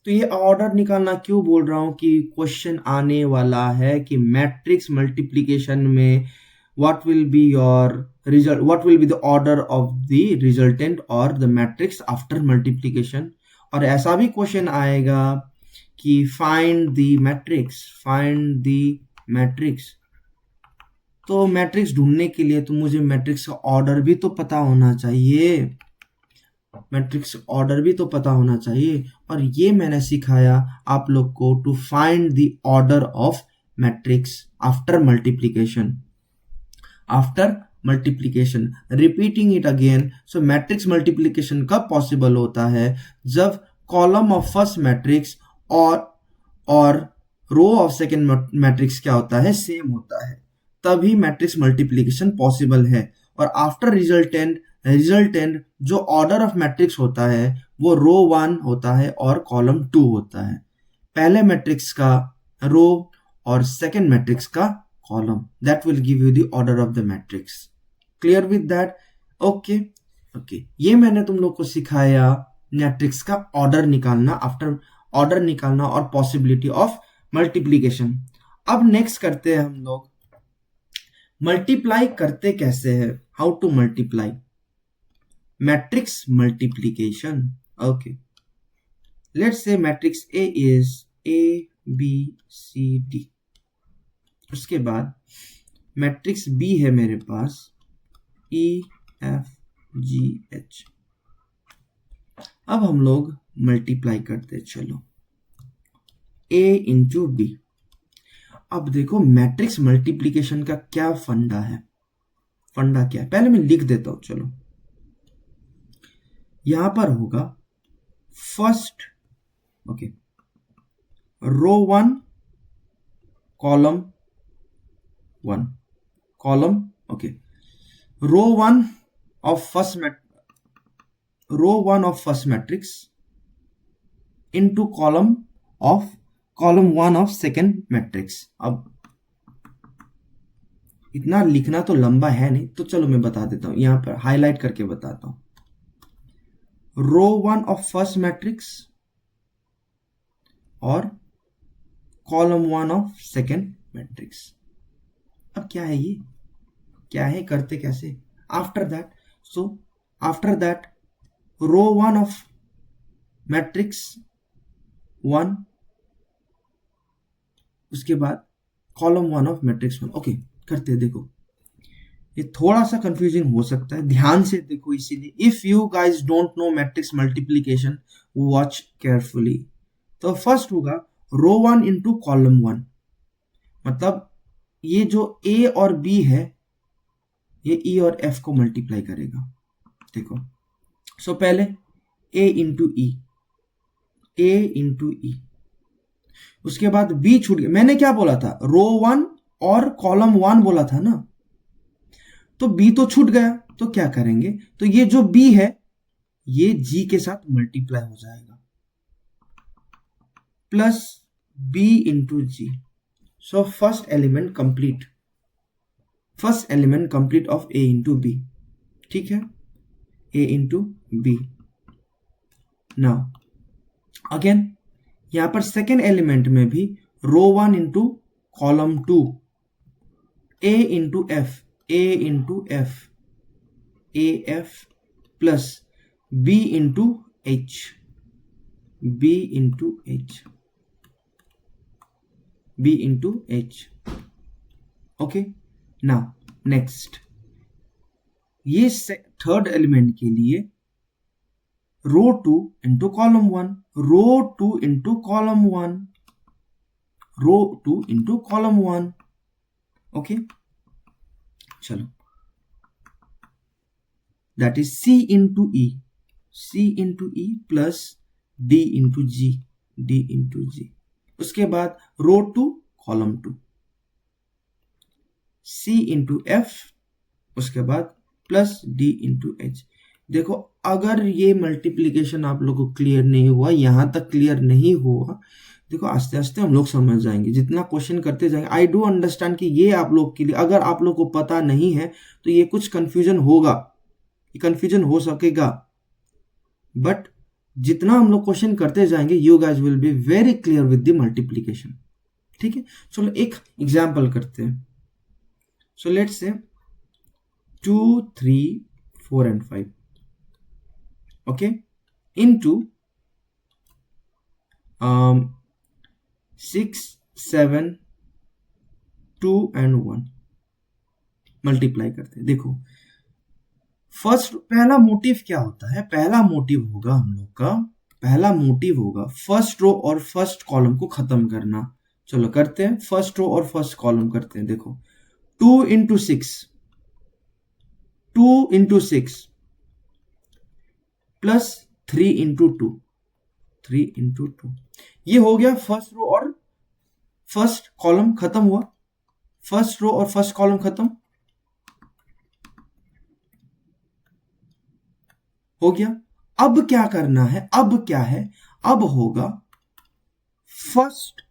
तो ये ऑर्डर निकालना क्यों बोल रहा हूं कि क्वेश्चन आने वाला है कि मैट्रिक्स मल्टीप्लिकेशन में what will be your result, what will be the order of the resultant और द मैट्रिक्स आफ्टर मल्टीप्लिकेशन। और ऐसा भी क्वेश्चन आएगा कि find the matrix, find the matrix. तो मैट्रिक्स ढूंढने के लिए तो मुझे मैट्रिक्स का ऑर्डर भी तो पता होना चाहिए, मैट्रिक्स ऑर्डर भी तो पता होना चाहिए। और ये मैंने सिखाया आप लोग को to find the order of matrix after multiplication, after multiplication, repeating it again. सो मैट्रिक्स मल्टीप्लिकेशन कब पॉसिबल होता है, जब कॉलम ऑफ फर्स्ट मैट्रिक्स और रो ऑफ सेकेंड मैट्रिक्स क्या होता है, सेम होता है, तभी मैट्रिक्स मल्टीप्लिकेशन पॉसिबल है। और आफ्टर रिजल्टेंट जो ऑर्डर ऑफ मैट्रिक्स होता है वो रो 1 होता है और कॉलम 2 होता है, पहले मैट्रिक्स का रो और सेकेंड मैट्रिक्स का column, that will give you the order of the matrix. Clear with that, okay okay. ये मैंने तुम लोग को सिखाया मैट्रिक्स का ऑर्डर निकालना, आफ्टर ऑर्डर निकालना और पॉसिबिलिटी ऑफ मल्टीप्लीकेशन। अब नेक्स्ट करते हैं हम लोग मल्टीप्लाई करते कैसे है, how to multiply matrix multiplication. Okay, let's say matrix A is A B C D, उसके बाद मैट्रिक्स बी है मेरे पास EFGH। अब हम लोग मल्टीप्लाई करते, चलो A इंटू बी। अब देखो मैट्रिक्स मल्टीप्लीकेशन का क्या फंडा है, फंडा क्या है पहले मैं लिख देता हूं। चलो यहां पर होगा first, okay, row 1 column 1 column, okay, row 1 of first matrix into column 1 of second matrix. अब इतना लिखना तो लंबा है नहीं, तो चलो मैं बता देता हूं, यहां पर हाईलाइट करके बताता हूं। रो 1 ऑफ फर्स्ट मैट्रिक्स और कॉलम 1 ऑफ सेकेंड मैट्रिक्स। अब क्या है, ये क्या है, करते कैसे, after that row 1 of matrix 1, उसके बाद कॉलम 1 ऑफ मैट्रिक्स 1। ओके करते, देखो ये थोड़ा सा कंफ्यूजिंग हो सकता है, ध्यान से देखो, इसीलिए if you guys don't know matrix multiplication watch carefully. तो फर्स्ट होगा रो 1 इंटू कॉलम 1, मतलब ये जो ए और बी है ये ई और एफ को मल्टीप्लाई करेगा। देखो सो पहले ए इंटू ई, उसके बाद बी छूट गया। मैंने क्या बोला था, रो 1 और कॉलम 1 बोला था ना, तो बी तो छूट गया, तो क्या करेंगे, तो ये जो बी है ये जी के साथ मल्टीप्लाई हो जाएगा, plus B into G. So first element complete of A into B, ठीक है, A into B. Now again यहां पर सेकेंड एलिमेंट में भी row 1 into column 2, A into F plus B into H, okay. Now next, ये third element के लिए row 2 into column 1, row 2 into column 1, okay. चलो that is C into E plus D into जी। उसके बाद रो 2 column 2, सी into F, उसके बाद plus D into H. देखो अगर ये मल्टीप्लीकेशन आप लोग को क्लियर नहीं हुआ, यहां तक क्लियर नहीं हुआ, देखो आस्ते आस्ते हम लोग समझ जाएंगे, जितना क्वेश्चन करते जाएंगे। आई डू अंडरस्टैंड कि ये आप लोग के लिए, अगर आप लोग को पता नहीं है तो ये कुछ कंफ्यूजन होगा, ये कंफ्यूजन हो सकेगा, बट जितना हम लोग क्वेश्चन करते जाएंगे you guys will be very clear with the multiplication, ठीक है। चलो एक एग्जाम्पल करते हैं। So let's say 2, 3, 4 and 5, okay, into 6, 7, 2 and 1 multiply करते हैं। देखो फर्स्ट पहला मोटिव क्या होता है, पहला मोटिव होगा हम लोग का, फर्स्ट रो और फर्स्ट कॉलम को खत्म करना। चलो करते हैं, फर्स्ट रो और फर्स्ट कॉलम करते हैं। देखो 2 इंटू 6 प्लस 3 इंटू 2, ये हो गया फर्स्ट रो और फर्स्ट कॉलम खत्म हुआ, फर्स्ट रो और फर्स्ट कॉलम खत्म हो गया। अब क्या करना है, अब होगा first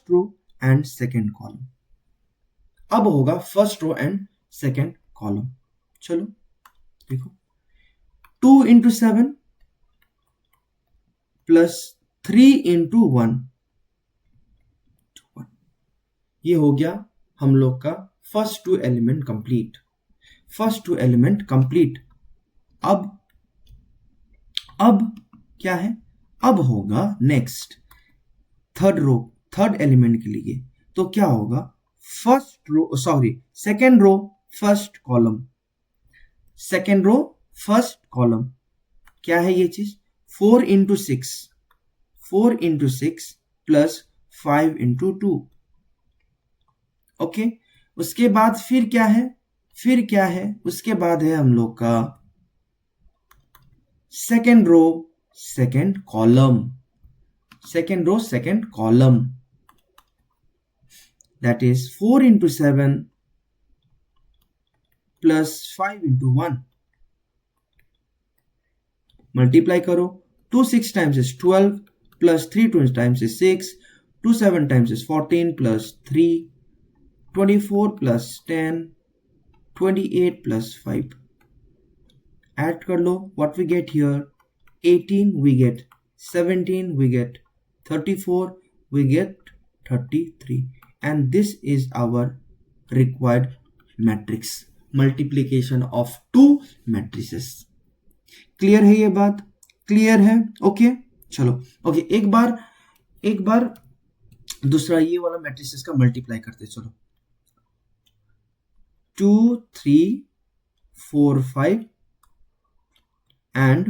row and second column, अब होगा first row and second column. चलो देखो 2 इंटू 7 प्लस 3 इंटू 1, ये हो गया हम लोग का फर्स्ट टू एलिमेंट कंप्लीट। अब क्या है, अब होगा नेक्स्ट थर्ड एलिमेंट के लिए, तो क्या होगा, second row first column, second row first column, क्या है ये चीज, 4 into six plus 5 into 2। Okay, उसके बाद फिर क्या है, उसके बाद है हम लोग का second row second column, that is 4 into 7 plus 5 into 1, multiply करो, 2 6 times is 12 plus 3 2 times is 6, 2 7 times is 14 plus 3 24 plus 10 28 plus 5, add कर लो, what we get here, 18 we get 17 we get 34 we get 33, and this is our required matrix, multiplication of two matrices. Clear है ये बात, clear है? Okay चलो, okay एक बार दूसरा ये वाला मैट्रिसेस का मल्टीप्लाई करते, चलो 2 3 4 5 and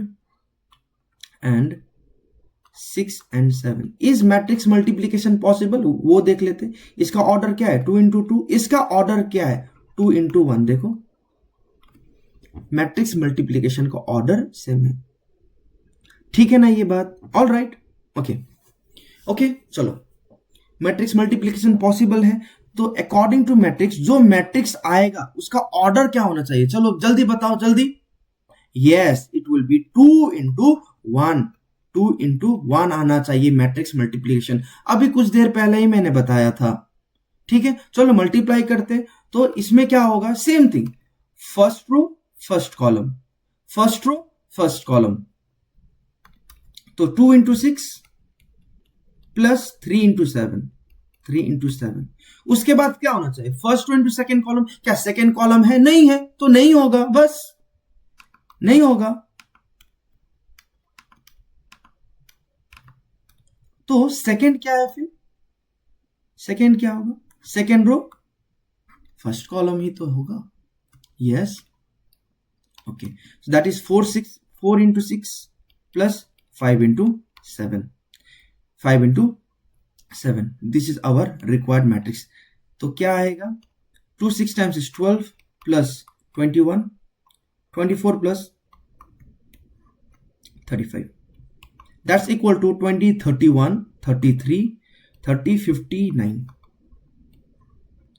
6 and 7, is matrix multiplication possible, वो देख लेते। इसका ऑर्डर क्या है, 2 इंटू 2, इसका ऑर्डर क्या है, 2 इंटू 1। देखो मैट्रिक्स मल्टीप्लीकेशन का ऑर्डर सेम है, ठीक है ना ये बात, ऑल राइट, ओके चलो, मैट्रिक्स मल्टीप्लीकेशन पॉसिबल है, तो अकॉर्डिंग टू मैट्रिक्स जो मैट्रिक्स आएगा उसका ऑर्डर क्या होना चाहिए, चलो जल्दी बताओ जल्दी। Yes, it will be 2 into 1 आना चाहिए मैट्रिक्स मल्टीप्लीकेशन, अभी कुछ देर पहले ही मैंने बताया था, ठीक है। चलो मल्टीप्लाई करते, तो इसमें क्या होगा, same thing, first row first column, तो 2 इंटू 6 प्लस 3 इंटू 7, उसके बाद क्या होना चाहिए, first row into second column, क्या सेकेंड कॉलम है, नहीं है, तो नहीं होगा, बस नहीं होगा, तो सेकेंड क्या है, फिर सेकेंड क्या होगा, सेकेंड रो फर्स्ट कॉलम ही तो होगा, yes, okay, so that is 4 into 6 plus 5 into 7, this is our required matrix. तो क्या आएगा, 2 6 times is 12 plus 21 24 plus 35, that's equal to 20 31 33 30 59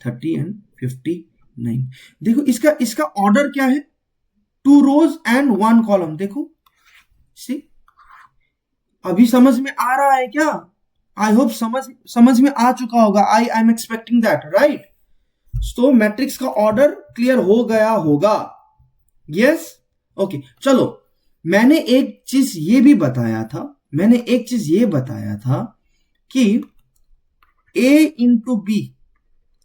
30 and 59। देखो इसका ऑर्डर क्या है, 2 रोज एंड 1 कॉलम, देखो सी, अभी समझ में आ रहा है क्या, आई होप समझ में आ चुका होगा, I am expecting that, right. तो मैट्रिक्स का ऑर्डर क्लियर हो गया होगा, यस, ओके चलो, मैंने एक चीज ये बताया था कि a into B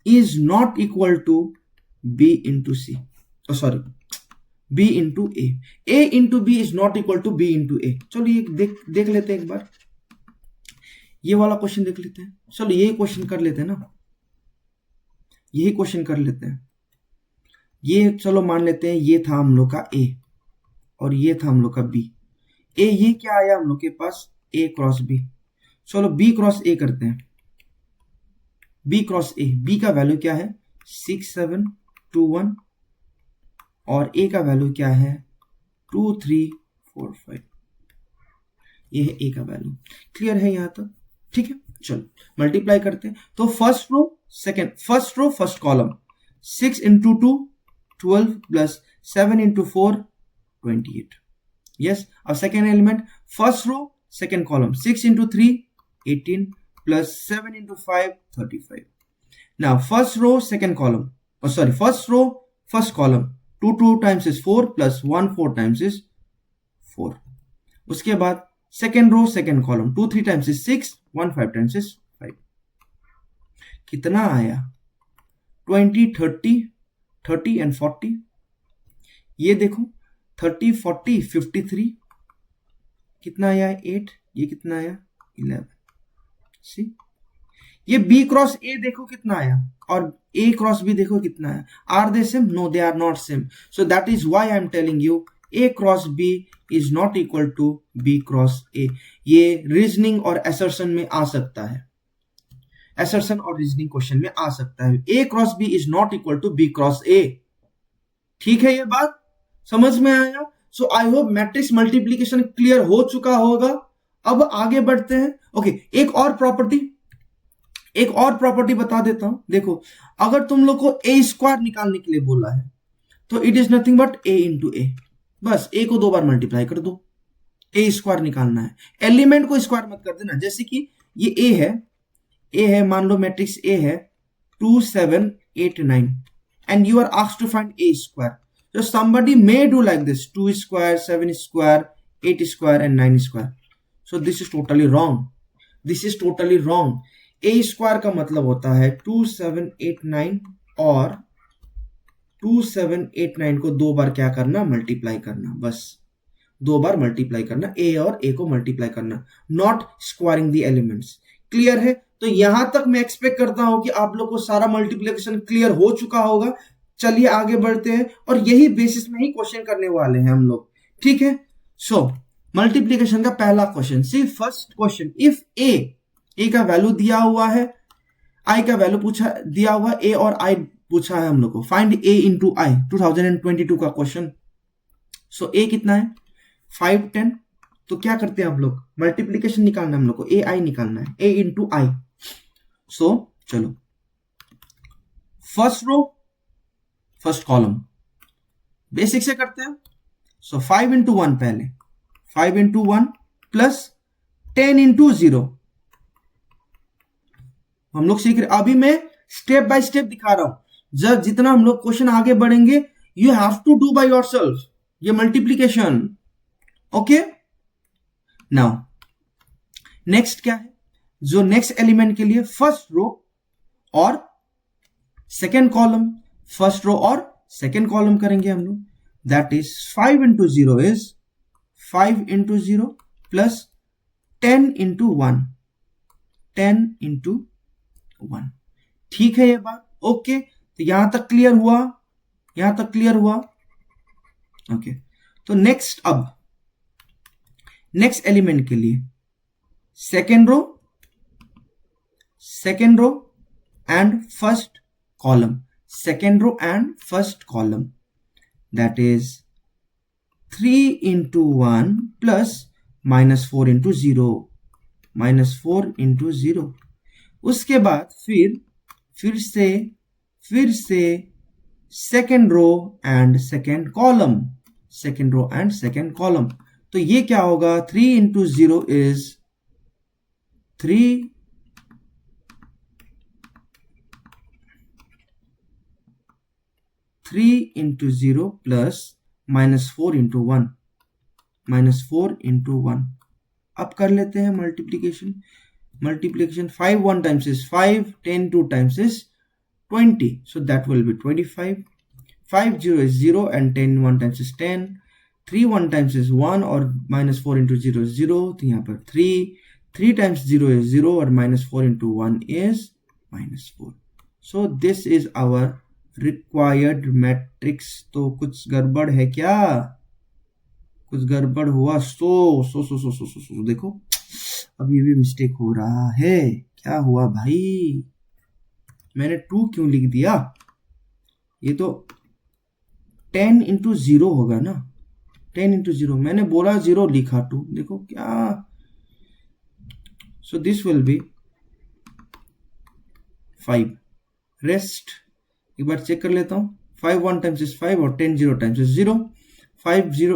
is not equal to b into C, sorry b into a into B is not equal to b into A. चलो ये देख लेते हैं एक बार, ये वाला क्वेश्चन देख लेते हैं, चलो यही क्वेश्चन कर लेते हैं ना, यही क्वेश्चन कर लेते हैं, ये चलो मान लेते हैं ये था हम लोग का a और ये था हम लोग का b, ये क्या आया हम लोग के पास, a क्रॉस b, चलो b क्रॉस a करते हैं, b क्रॉस a, b का वैल्यू क्या है 6 7 2 1 और a का वैल्यू क्या है 2 3 4 5, ये है a का वैल्यू, क्लियर है यहाँ तक, ठीक है। चलो मल्टीप्लाई करते हैं, तो first row first column, 6 into 2 12 plus 7 into 4 28, yes. अब second element, first row second column, 6 into 3 18 plus 7 into 5 35। Now first row second column, first row first column, 2 times is 4 plus 1 4 times is 4, उसके बाद second row second column, 2 3 times is 6 1 5 times is 5, कितना आया 20 30 and 40, ये देखो 30 40 53, कितना आया 8 ये कितना आया 11। सी ये बी क्रॉस ए देखो कितना आया और ए क्रॉस बी देखो कितना आया। Are they same? No, they are not same. So that is why I am telling you A cross B is not equal to B cross A. ये रीजनिंग और assertion में आ सकता है, असर्शन और रीजनिंग क्वेश्चन में आ सकता है। A cross B is not equal to B cross A. ठीक है, ये बात समझ में आया? So I hope matrix multiplication clear हो चुका होगा। अब आगे बढ़ते हैं। ओके, एक और प्रॉपर्टी बता देता हूं। देखो, अगर तुम लोग को ए स्क्वायर निकालने के लिए बोला है तो it is nothing but A into A. बस ए को 2 बार मल्टीप्लाई कर दो, ए स्क्वायर निकालना है। एलिमेंट को स्क्वायर मत कर देना। जैसे कि ये ए है, मान लो मैट्रिक्स ए है 2 7 8 9 and you are asked to find A square. So somebody may do like this 2 square, 7 square, 8 square and 9 square. So this is totally wrong. This is totally wrong. A square का मतलब होता है 2 7 8 9 और 2 7 8 9 को 2 बार क्या करना? Multiply करना। बस 2 बार मल्टीप्लाई करना, ए और ए को मल्टीप्लाई करना, not squaring the elements. Clear है? तो यहां तक मैं एक्सपेक्ट करता हूं कि आप लोग को सारा मल्टीप्लिकेशन क्लियर हो चुका होगा। चलिए आगे बढ़ते हैं और यही बेसिस में ही क्वेश्चन करने वाले हैं हम लोग। ठीक है, सो मल्टीप्लिकेशन का पहला क्वेश्चन, see first question, if A का वैल्यू दिया हुआ है, आई का वैल्यू पूछा दिया हुआ, ए और आई पूछा है हम लोग को, फाइंड ए इंटू आई, 2022 का क्वेश्चन। सो ए कितना है? 5 10। तो क्या करते हैं हम लोग? मल्टीप्लिकेशन निकालना है हम लोग को, ए आई निकालना है, ए इंटू आई। सो चलो, first row first column basic से करते हैं। सो 5 इंटू 1 पहले, 5 इंटू 1 प्लस 10 इंटू 0 हम लोग सीख रहे। अभी मैं स्टेप बाय स्टेप दिखा रहा हूं। जब जितना हम लोग क्वेश्चन आगे बढ़ेंगे, you have to do by yourself ये मल्टीप्लीकेशन। ओके, नाउ नेक्स्ट क्या है? जो नेक्स्ट एलिमेंट के लिए फर्स्ट रो और सेकेंड कॉलम, फर्स्ट रो और सेकेंड कॉलम करेंगे हम लोग। That is 5 into 0 is 5 into 0 plus 10 into 1, 10 into 1। ठीक है ये बात? ओके, तो यहां तक क्लियर हुआ? यहां तक क्लियर हुआ? ओके, तो नेक्स्ट, अब नेक्स्ट एलिमेंट के लिए second row and first column, second row and first column, that is 3 into 1 plus minus 4 into 0, minus 4 into 0। उसके बाद फिर से second row and second column, second row and second column। तो ये क्या होगा? 3 into 0 is 3 into 0 plus minus 4 into 1, minus 4 into 1। अब कर लेते हैं multiplication. 5 1 times is 5, 10 2 times is 20, so that will be 25। 5 0 is 0 and 10 1 times is 10। 3 1 times is 1 और minus 4 into 0 is 0, तो यहाँ पर 3 times 0 is 0 और minus 4 into 1 is minus 4। so this is our required matrix. तो कुछ गड़बड़ है क्या? कुछ गड़बड़ हुआ? सो देखो, अभी भी मिस्टेक हो रहा है। क्या हुआ भाई? मैंने 2 क्यों लिख दिया? ये तो 10 इंटू 0 होगा ना, 10 इंटू 0। मैंने बोला 0 लिखा 2, देखो क्या। So this will be 5। Rest एक बार चेक कर लेता हूं। 5 1 टाइम्स इज 5 और 10 0 टाइम्स इज 0। 5 0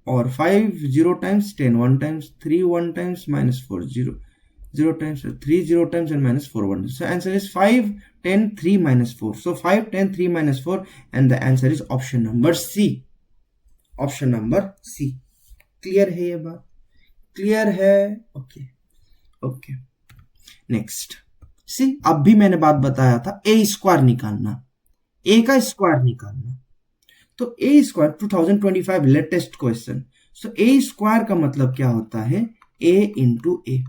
और 5 0 times, 10 1 times, 3 1 times, minus 4 0 0 times, 3 0 times and minus 4 1। so answer is 5 10 3 minus 4। so 5 10 3 minus 4 and the answer is option number C। Option number C। Clear है ये बात? Clear है? Okay next. सी, अब भी मैंने बात बताया था ए स्क्वायर निकालना, ए का स्क्वायर निकालना। तो a square 2025 latest question. So a square का मतलब क्या होता है? a इंटू ए,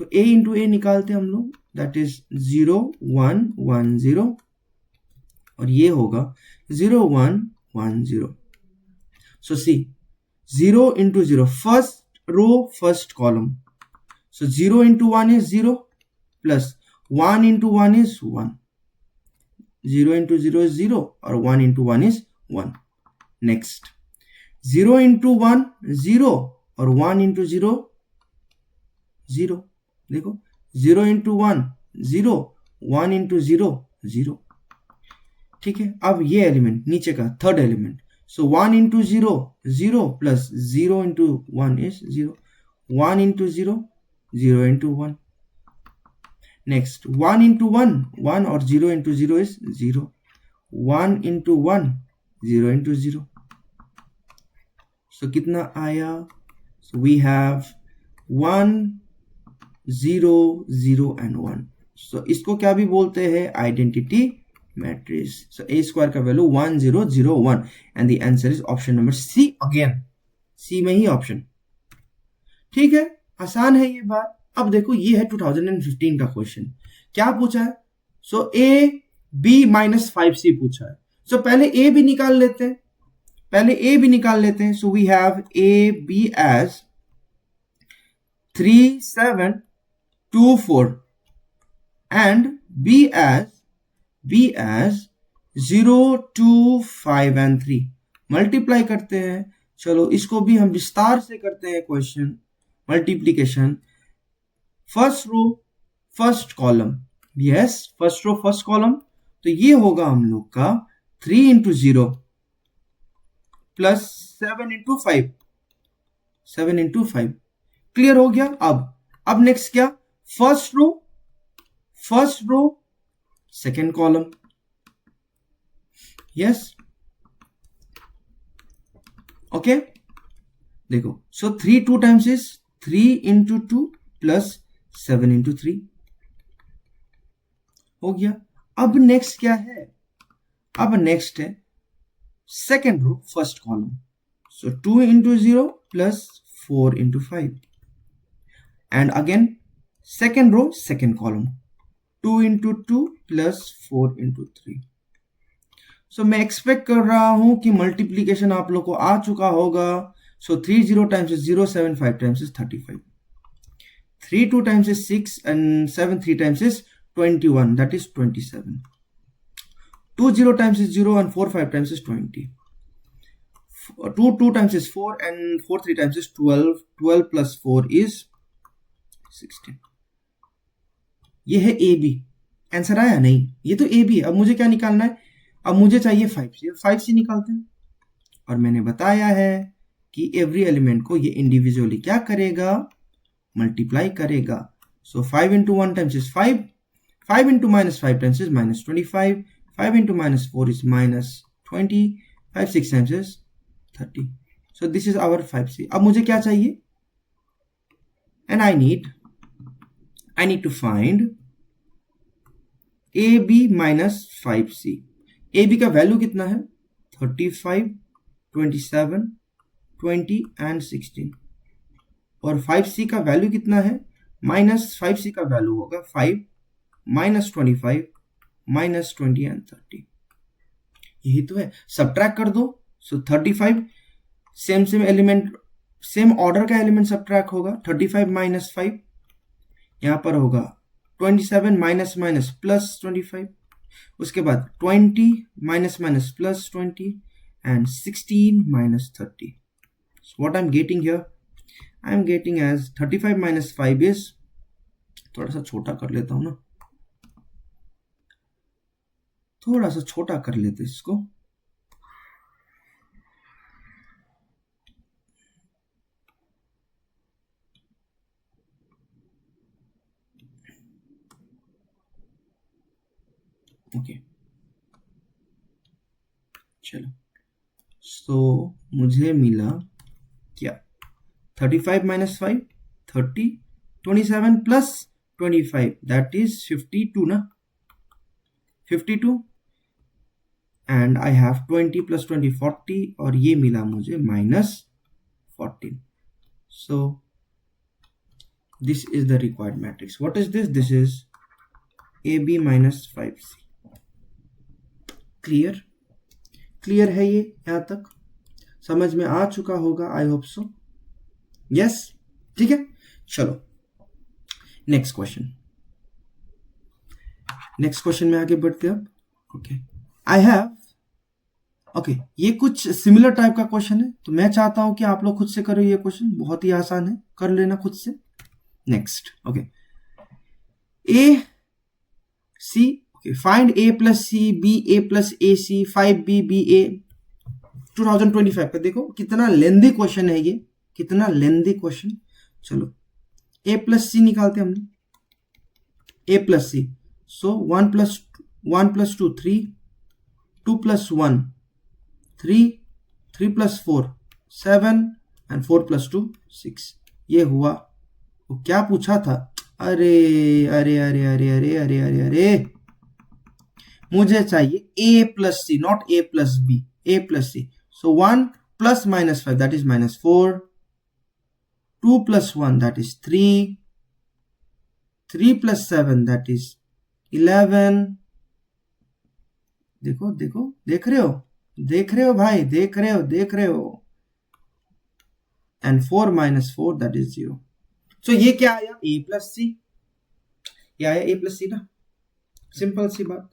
तो a इंटू ए निकालते हम लोग, दैट इज 0 1 1 0, और ये होगा 0 1 1 0. सो सी 0 into 0, first row first column, so 0 into 1 is 0 plus 1 into 1 is 1, 0 into 0 is 0 or 1 into 1 is 1. Next 0 into 1 0 और 1 into 0 0. देखो 0 into 1 0, 1 into 0 0. ठीक है, अब ये एलिमेंट नीचे का third element, so 1 into 0 0 plus 0 into 1 is 0, 1 into 0 0 into 1. Next 1 into 1 1 और 0 into 0 is 0, 1 into 1 0 into 0. So कितना आया, so we have 1 0 0 and 1. so इसको क्या भी बोलते हैं, identity matrix. so a square का value 1 0 0 1 and the answer is option number C. Again C में ही ऑप्शन. ठीक है, आसान है ये बात. अब देखो ये है 2015 का क्वेश्चन. क्या पूछा है, सो ए बी माइनस 5c पूछा है. सो पहले ए भी निकाल लेते हैं, so we have A B as 3 7 2 4 and b as 0 2 5 and 3. Multiply करते हैं. चलो इसको भी हम विस्तार से करते हैं question. Multiplication, first row first column, yes first row first column, तो ये होगा हम लोग का 3 into 0 plus 7 into 5, 7 into 5. Clear हो गया. अब नेक्स्ट क्या, first row second column, yes okay. देखो so 3 2 times is 3 into 2 plus 7 into 3 हो गया. अब नेक्स्ट क्या है, अब नेक्स्ट है second row first column, so 2 into 0 plus 4 into 5 and again second row second column, 2 into 2 plus 4 into 3. So मैं expect कर रहा हूं कि मल्टीप्लीकेशन आप लोग को आ चुका होगा. सो 3 0 times is 0, 7 5 times is 35, 3 2 times is 6 and 7 3 times is 21, that is 27. 2 0 times is 0 and 4 5 times is 20. 2 2 times is 4 and 4 3 times is 12, 12 plus 4 is 16. ये है ए बी. आंसर आया नहीं, ये तो ए बी है. अब मुझे क्या निकालना है, अब मुझे चाहिए 5c. 5c निकालते हैं, और मैंने बताया है कि एवरी एलिमेंट को ये इंडिविजुअली क्या करेगा, मल्टीप्लाई करेगा. So 5 into 1 times is 5, 5 into minus 5 times is minus 25, 5 into minus 4 is minus 20, 5 6 times is 30. So this is our 5c. अब मुझे क्या चाहिए, and I need to find A B minus 5c. A B का value कितना है, 35 27 20 and 16, और 5c का value कितना है, माइनस 5c का वैल्यू होगा 5 माइनस 25 माइनस 20 एंड 30. यही तो है, सब्ट्रैक्ट कर दो. सो 35 सेम एलिमेंट, सेम ऑर्डर का एलिमेंट सब्ट्रैक्ट होगा. 35 माइनस 5, यहां पर होगा 27 माइनस माइनस प्लस 25, उसके बाद 20 minus minus plus 20 and 16 minus 30. So what I'm getting here, I'm getting as 35 minus 5 is, थोड़ा सा छोटा कर लेता हूं ना, थोड़ा सा छोटा कर लेते इसको. ओके चलो, सो मुझे मिला क्या, 35 minus 5 30, 27 plus 25 that is 52 ना, 52 एंड आई हैव 20 plus 20 40, और ये मिला मुझे minus 14. So This is the required matrix. What is this? This is AB minus 5C. Clear? Clear है ये यहां तक? समझ में आ चुका होगा, आई होप सो. यस, ठीक है. चलो नेक्स्ट क्वेश्चन. नेक्स्ट क्वेश्चन में आगे बढ़ते अब. ओके, आई हैव, ओके, ये कुछ सिमिलर टाइप का क्वेश्चन है, तो मैं चाहता हूं कि आप लोग खुद से करो ये क्वेश्चन. बहुत ही आसान है, कर लेना खुद से. Next, okay, A C, okay, find A plus C B A plus A C 5b B ए. 2025 का देखो कितना लेंदी क्वेश्चन है ये, कितना लेंदी क्वेश्चन. चलो ए प्लस सी निकालते हम लोग. A plus C, so 1 plus 2 3, 2 plus 1 3, 3 plus 4 7 and 4 plus 2 6. ये हुआ. वो क्या पूछा था? अरे अरे अरे अरे अरे अरे अरे अरे, मुझे चाहिए A plus C, not A plus B, A plus C. So 1 plus minus 5 that is minus 4, 2 plus 1 that is 3, 3 plus 7 that is 11. देखो देखो, देख रहे हो, देख रहे हो भाई, देख रहे हो, देख रहे हो. And 4 minus 4 that is 0. सो ये क्या आया? ए प्लस सी. ये आया ए प्लस सी ना, सिंपल सी बात.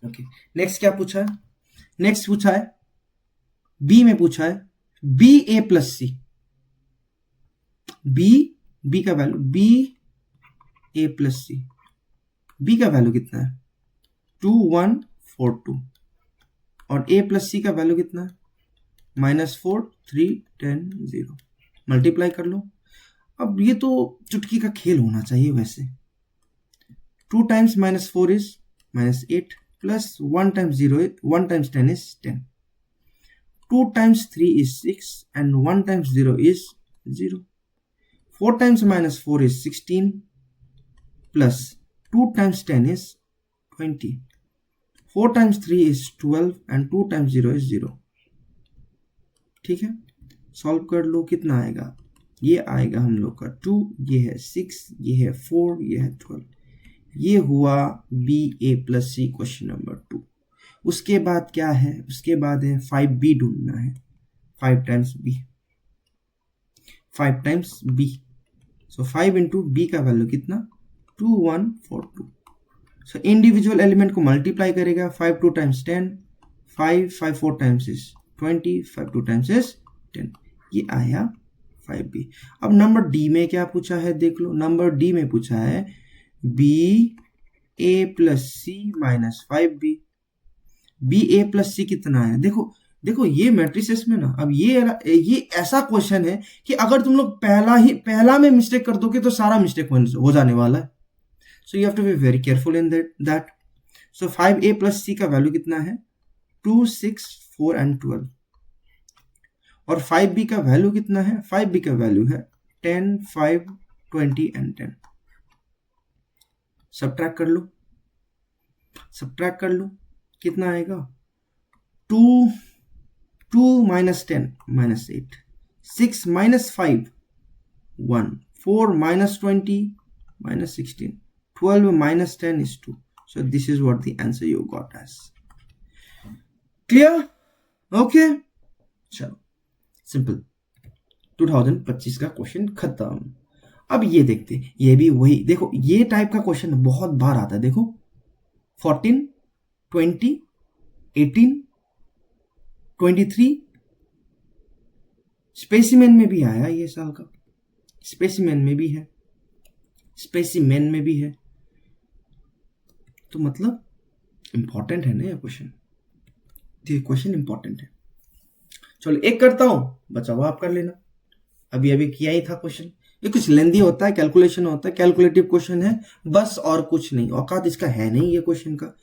ओके, नेक्स्ट क्या पूछा है? नेक्स्ट पूछा है बी में, पूछा है B A plus C. B का value, B A plus C, B का वैल्यू कितना है? 2 1 4 2. और ए प्लस सी का वैल्यू कितना है? -4 3 10 0. मल्टीप्लाई कर लो. अब ये तो चुटकी का खेल होना चाहिए वैसे. 2 times -4 is -8 plus 1 times 0 1 times 10 is 10. 2 times 3 is 6 and 1 times 0 is 0. 4 times -4 is 16 plus 2 times 10 is 20. 4 times 3 is 12 and 2 times 0 is 0. ठीक है, सॉल्व कर लो. कितना आएगा? ये आएगा हम लोग का 2, ये है 6, ये है 4, ये है 12. ये हुआ B A plus C question number 2. उसके बाद क्या है? उसके बाद है 5b ढूंढना है. 5 टाइम्स b, 5 टाइम्स b. सो 5 इंटू बी का वैल्यू कितना? 2 1 4 2. सो इंडिविजुअल एलिमेंट को मल्टीप्लाई करेगा. 5 2 times 10, 5 5 4 times is 20, 5 2 times is 10. ये आया 5b. अब नंबर डी में क्या पूछा है देख लो. नंबर डी में पूछा है B A plus C minus 5b. B A plus सी कितना है? देखो देखो, ये मैट्रिसेस में ना, अब ये ऐसा क्वेश्चन है कि अगर तुम लोग पहला में मिस्टेक कर दोगे तो सारा मिस्टेक हो जाने वाला है. So you have to be very careful in that. So 5a plus C का वैल्यू कितना है? 2 6 4 एंड 12. और 5b का वैल्यू कितना है? 5b का वैल्यू है 10 5 20 एंड 10. सब्ट्रैक्ट कर लो, सब्ट्रैक्ट कर लो. कितना आएगा? 2 minus 10 minus 8, 6 minus 5 1, 4 minus 20 minus 16, 12 minus 10 is 2. So this is what the answer you got as. Clear? Okay, चलो सिंपल. 2025 का क्वेश्चन खत्म. अब ये देखते, ये भी वही. देखो ये टाइप का क्वेश्चन बहुत बार आता है. देखो 14 20 18 23 स्पेसिमेन में भी आया ये साल का. स्पेसिमेन में भी है, स्पेसिमेन में भी है. तो मतलब इंपॉर्टेंट है ना ये क्वेश्चन. ये क्वेश्चन इंपॉर्टेंट है. चलो एक करता हूं, बचाओ आप कर लेना. अभी अभी किया ही था क्वेश्चन. ये कुछ लेंदी होता है, कैलकुलेशन होता है, कैलकुलेटिव क्वेश्चन है बस, और कुछ नहीं. औकात इसका है नहीं ये क्वेश्चन का.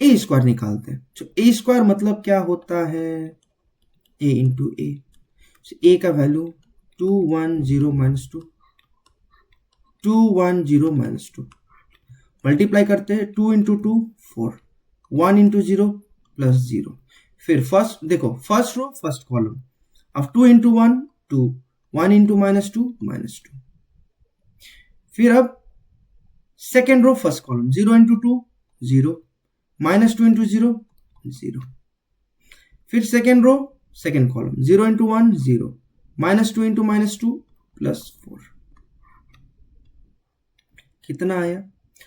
ए स्क्वायर निकालते हैं. तो ए स्क्वायर मतलब क्या होता है? ए इंटू ए. ए का वैल्यू 2 1 0 माइनस 2, 2 1 0 माइनस 2. मल्टीप्लाई करते हैं. 2 इंटू 2 4, 1 इंटू 0 प्लस 0. फिर फर्स्ट देखो, फर्स्ट रो फर्स्ट कॉलम. अब 2 इंटू 1 2, 1 इंटू माइनस 2 माइनस 2. फिर अब second row first column 0 into 2 0, -2 into 0 0, फिर second row second column 0 into 1 0, -2 into -2 +4। कितना आया?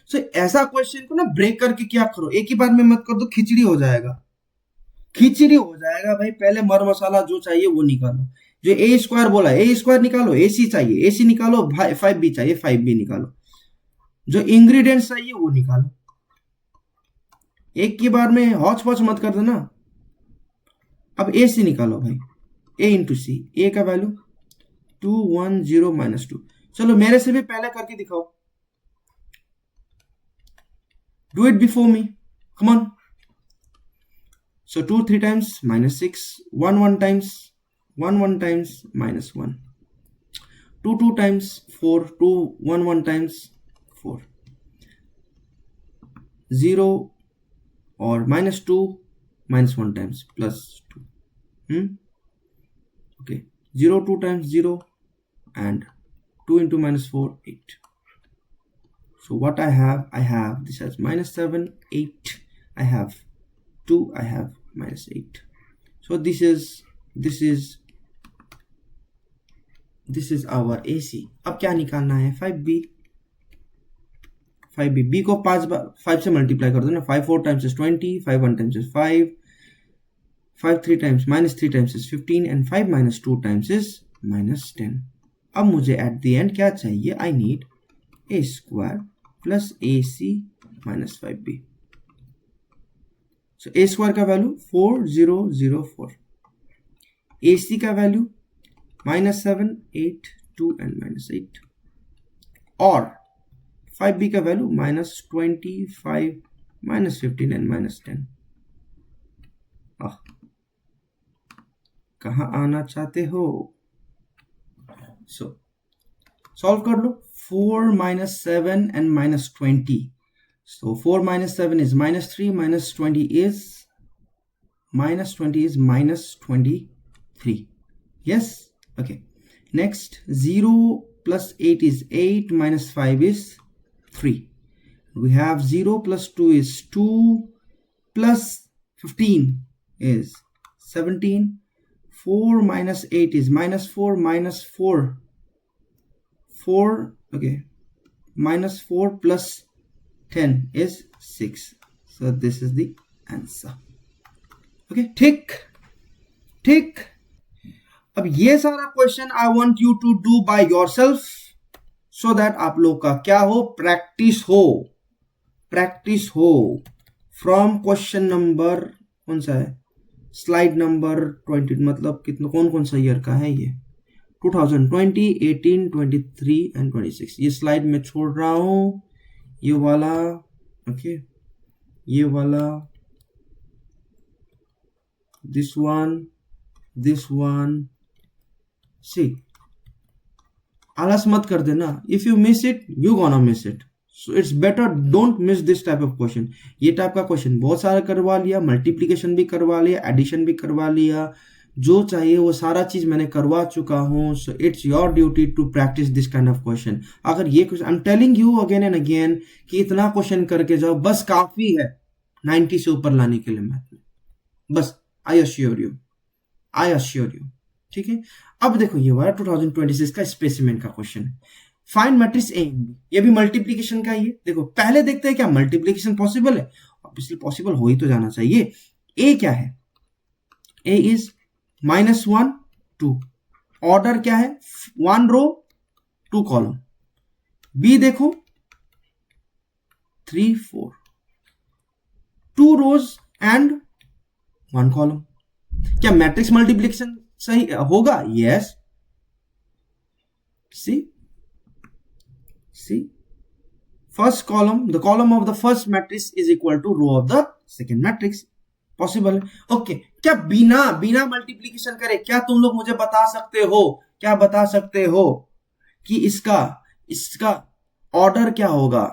सो ऐसा क्वेश्चन को ना ब्रेक करके क्या करो, एक ही बार में मत कर दो, खिचड़ी हो जाएगा, खिचड़ी हो जाएगा भाई। पहले मर मसाला जो चाहिए वो निकालो। जो ए स्क्वायर बोला ए स्क्वायर निकालो, ए सी चाहिए ए सी निकालो, 5b चाहिए 5b निकालो, जो इंग्रेडिएंट्स चाहिए वो निकालो। एक की बार में हौच पौच मत कर देना। अब ए सी निकालो भाई, ए इंटू सी, ए का वैल्यू 2 1 0 -2। चलो मेरे से भी पहले करके दिखाओ, do it before me, come on. So 2 3 times -6, 1 1 times, 1 1 times -1, 2 2 times 4, 2 1 1 times 4, 0 और -2 -1 times +2, okay, 0 2 times 0 and 2 into -4 8. So what I have this as -7 8, I have 2, I have -8. So this is our AC. अब क्या निकालना है? 5b, b को 5 से multiply कर दो ना, 5 4 times is 20, 5 1 times is 5, 5 3 times -3 times is 15 and 5 -2 times is -10. अब मुझे एट द एंड क्या चाहिए? I need a square plus AC minus 5b. So a square का वैल्यू 4004, AC का वैल्यू -7 8 2 and -8, और 5b का वैल्यू -25 -15 and -10। कहाँ आना चाहते हो? सो सॉल्व कर लो। 4 -7 and -20. So 4 -7 is -3, -20 is -23. Yes? Okay. Next, 0 plus 8 is 8, -5 is 3. We have 0 plus 2 is 2, plus 15 is 17. 4 minus 8 is -4, -4. 4, okay. -4 plus 10 is 6. So this is the answer. Okay, ठीक। अब ये सारा question I want you to do by yourself, so that आप लोग का क्या हो? Practice हो फ्रॉम क्वेश्चन नंबर, कौन सा है? स्लाइड नंबर 20, मतलब कितना, कौन सा ईयर का है ये? 2020, 18, 23 एंड 26। ये स्लाइड में छोड़ रहा हूं, ये वाला, ओके, ये वाला, this one, see, आलस मत कर देना। If you miss it, you gonna miss it, so it's better don't miss this type of question. ये टाइप का क्वेश्चन बहुत सारा करवा लिया, मल्टीप्लीकेशन भी करवा लिया, एडिशन भी करवा लिया, जो चाहिए वो सारा चीज मैंने करवा चुका हूं। So it's your duty to practice this kind of question. अगर ये question, I am telling you again and again कि इतना क्वेश्चन करके जाओ, बस काफी है 90 से ऊपर लाने के लिए मैथ में, बस। आई अश्योर यू, ठीक है। अब देखो ये वाला 2026 का स्पेसिमेन का क्वेश्चन है, find matrix A and B. ये भी मल्टीप्लीकेशन का ही है। देखो पहले देखते हैं क्या मल्टीप्लीकेशन पॉसिबल है? ऑब्वियसली पॉसिबल हो ही तो जाना चाहिए। ए क्या है? ए इज -1 2, ऑर्डर क्या है? 1 रो 2 कॉलम। बी देखो 3 4, 2 रोज एंड 1 कॉलम। क्या मैट्रिक्स मल्टीप्लिकेशन सही होगा? Yes. See first column, the column of the first matrix is equal to row of the second matrix, possible है। ओके, क्या बिना मल्टीप्लिकेशन करे क्या तुम लोग मुझे बता सकते हो कि इसका ऑर्डर क्या होगा?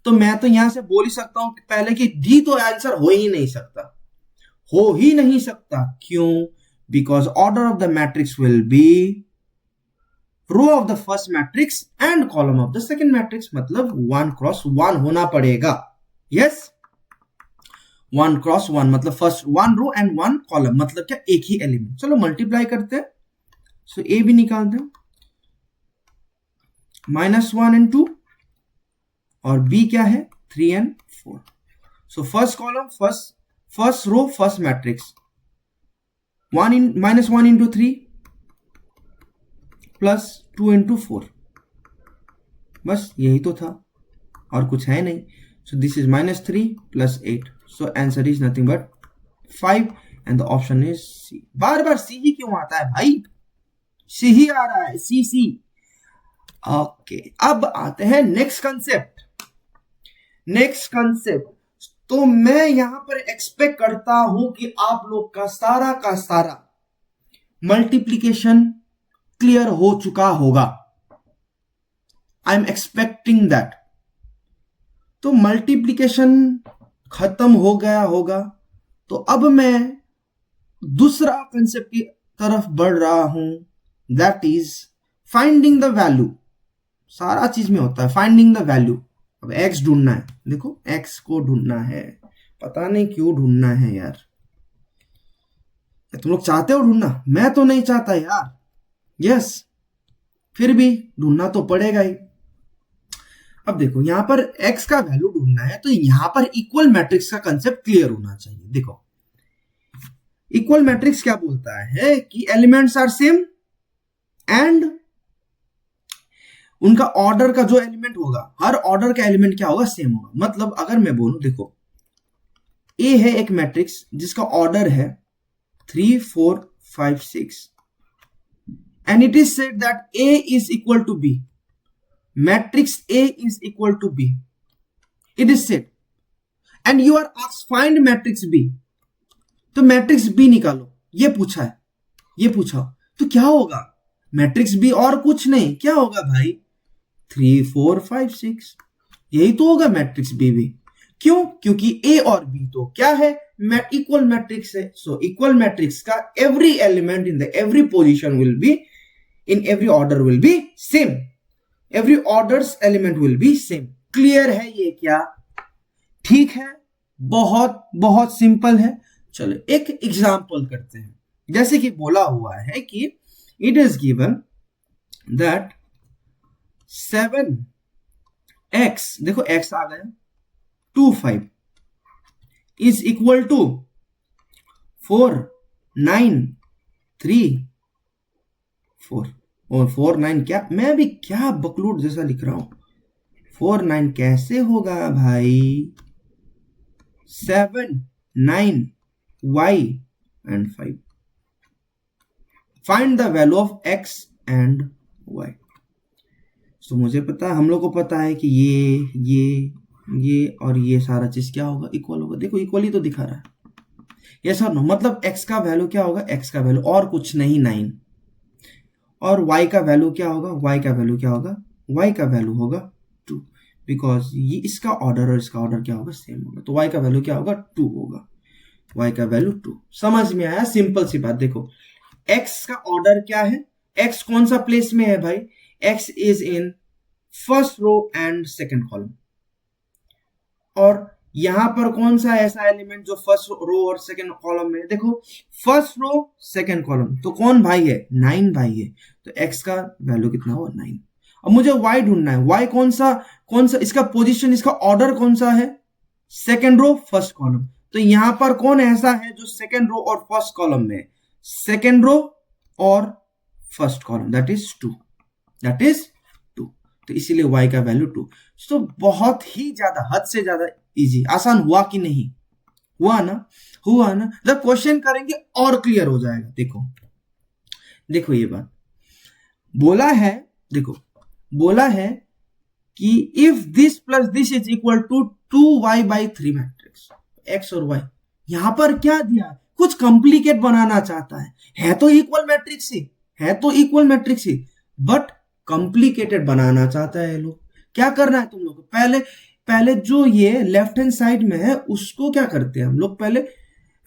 तो मैं तो यहां से बोल ही सकता हूं पहले कि डी तो आंसर हो ही नहीं सकता। क्यों? Because order of the matrix will be row of the first matrix and column of the second matrix, मतलब 1 क्रॉस 1 होना पड़ेगा। यस, 1 क्रॉस 1 मतलब फर्स्ट 1 रो एंड 1 कॉलम, मतलब क्या, एक ही एलिमेंट। चलो मल्टीप्लाई करते हैं, सो ए भी निकालते हैं, -1 and 2, और बी क्या है, 3 and 4। So first column, first row, first matrix, -1 into 3 plus 2 into 4, बस यही तो था और कुछ है नहीं। So this is -3 + 8, so answer is nothing but 5 and the option is C. बार बार सी ही क्यों आता है भाई, सी ही आ रहा है, सी। ओके, अब आते हैं नेक्स्ट कंसेप्ट। तो मैं यहां पर एक्सपेक्ट करता हूं कि आप लोग का सारा मल्टीप्लीकेशन क्लियर हो चुका होगा। I am expecting that. तो मल्टीप्लीकेशन खत्म हो गया होगा, तो अब मैं दूसरा कंसेप्ट की तरफ बढ़ रहा हूं, that is finding the value. सारा चीज में होता है फाइंडिंग द वैल्यू। अब एक्स ढूंढना है, देखो एक्स को ढूंढना है, पता नहीं क्यों ढूंढना है यार। तुम लोग चाहते हो ढूंढना, मैं तो नहीं चाहता यार। यस, फिर भी ढूंढना तो पड़ेगा ही। अब देखो यहां पर x का वैल्यू ढूंढना है, तो यहां पर इक्वल मैट्रिक्स का कंसेप्ट क्लियर होना चाहिए। देखो इक्वल मैट्रिक्स क्या बोलता है कि एलिमेंट्स आर सेम एंड उनका ऑर्डर का जो एलिमेंट होगा, हर ऑर्डर का एलिमेंट क्या होगा, सेम होगा। मतलब अगर मैं बोलूं, देखो ए है एक मैट्रिक्स जिसका ऑर्डर है 3 4 5 6 and it is said that A is equal to B. Matrix A is equal to B. It is said. And you are asked find matrix B. तो मैट्रिक्स B निकालो, ये पूछा है, ये पूछा, तो क्या होगा, मैट्रिक्स B और कुछ नहीं, क्या होगा भाई, 3 4 5 6, यही तो होगा मैट्रिक्स B भी। क्यों, क्योंकि A और B तो क्या है, इक्वल मैट्रिक्स है। सो इक्वल मैट्रिक्स का every element in the every position will be in every order will be same, every order's element will be same। Clear है ये क्या, ठीक है, बहुत सिंपल है। चलो एक एग्जांपल करते हैं। जैसे कि बोला हुआ है कि it is given that 7x, देखो x आ गया, 2 5 is equal to 4 9 3 4 और 4 9, क्या मैं भी क्या बकलूट जैसा लिख रहा हूं, 4 9 कैसे होगा भाई, 7 9 y and 5। Find the value of x and y। तो मुझे पता है, हम लोग को पता है कि ये और ये सारा चीज क्या होगा, इक्वल होगा। देखो इक्वल ही तो दिखा रहा है, ये सर नो, मतलब x का वैल्यू क्या होगा, x का वैल्यू और कुछ नहीं 9, और y का वैल्यू क्या होगा, y का वैल्यू क्या होगा, y का वैल्यू होगा 2, बिकॉज ये इसका ऑर्डर और इसका ऑर्डर क्या होगा, सेम होगा, तो y का वैल्यू क्या होगा, 2 होगा, y का वैल्यू 2। समझ में आया, सिंपल सी बात। देखो x का ऑर्डर क्या है, x कौन सा प्लेस में है भाई, x is in first row and second column, और यहां पर कौन सा ऐसा एलिमेंट जो फर्स्ट रो और सेकंड कॉलम में, देखो फर्स्ट रो सेकंड कॉलम, तो कौन भाई है, 9 भाई है, तो x का वैल्यू कितना हुआ, 9। अब मुझे y ढूंढना है, y कौन सा इसका पोजीशन, इसका ऑर्डर कौन सा है, सेकंड रो फर्स्ट कॉलम, तो यहां पर कौन ऐसा है जो सेकंड रो और फर्स्ट कॉलम में, सेकंड रो और फर्स्ट कॉलम, दैट इज 2, तो इसीलिए y का वैल्यू 2। तो बहुत ही ज्यादा, हद से ज्यादा इजी, आसान हुआ कि नहीं, हुआ ना। जब क्वेश्चन करेंगे और क्लियर हो जाएगा। देखो ये बात बोला है, देखो बोला है कि if this plus this is equal to 2y/3 matrix, x और y, यहां पर क्या दिया, कुछ कॉम्प्लिकेट बनाना चाहता है तो इक्वल मैट्रिक्स ही, बट कॉम्प्लिकेटेड बनाना चाहता है। लोग क्या करना है तुम लोग, पहले जो ये लेफ्ट हैंड साइड में है उसको क्या करते हैं हम लोग, पहले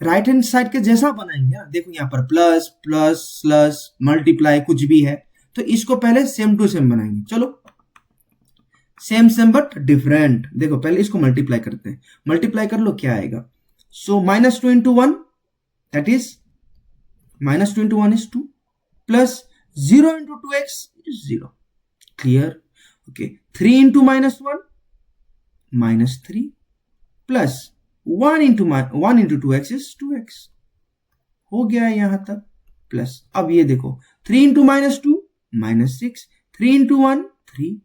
राइट हैंड साइड के जैसा बनाएंगे ना। देखो यहाँ पर प्लस प्लस प्लस मल्टीप्लाई कुछ भी है, तो इसको पहले सेम टू सेम बनाएंगे। चलो सेम सेम बट डिफरेंट। देखो पहले इसको मल्टीप्लाई करते हैं, मल्टीप्लाई कर लो क्या आएगा। सो -2 into 1 that is -2 into 1 is 2 plus 0 into 2x is 0. Clear? Okay. 3 into -1 -3 plus 1 into 2x is 2x. हो गया यहां तक। प्लस अब ये देखो 3 into -2 -6, 3 into 1 3,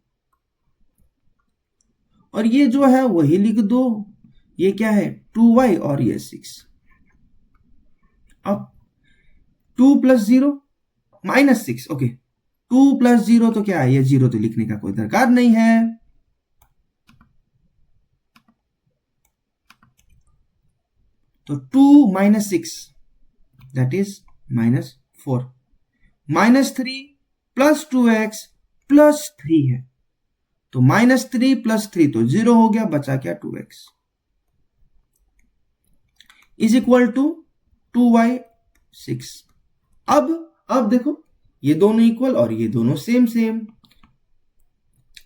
और ये जो है वही लिख दो। ये क्या है 2y और ये 6। अब 2 + 0 -6। ओके 2 + 0 तो क्या है, ये 0 तो लिखने का कोई दरकार नहीं है। तो 2 - 6 दैट इज -4, -3 + 2x + 3 है, तो -3 + 3 तो 0 हो गया, बचा क्या 2x is equal to 2y 6। अब देखो ये दोनों इक्वल और ये दोनों same same,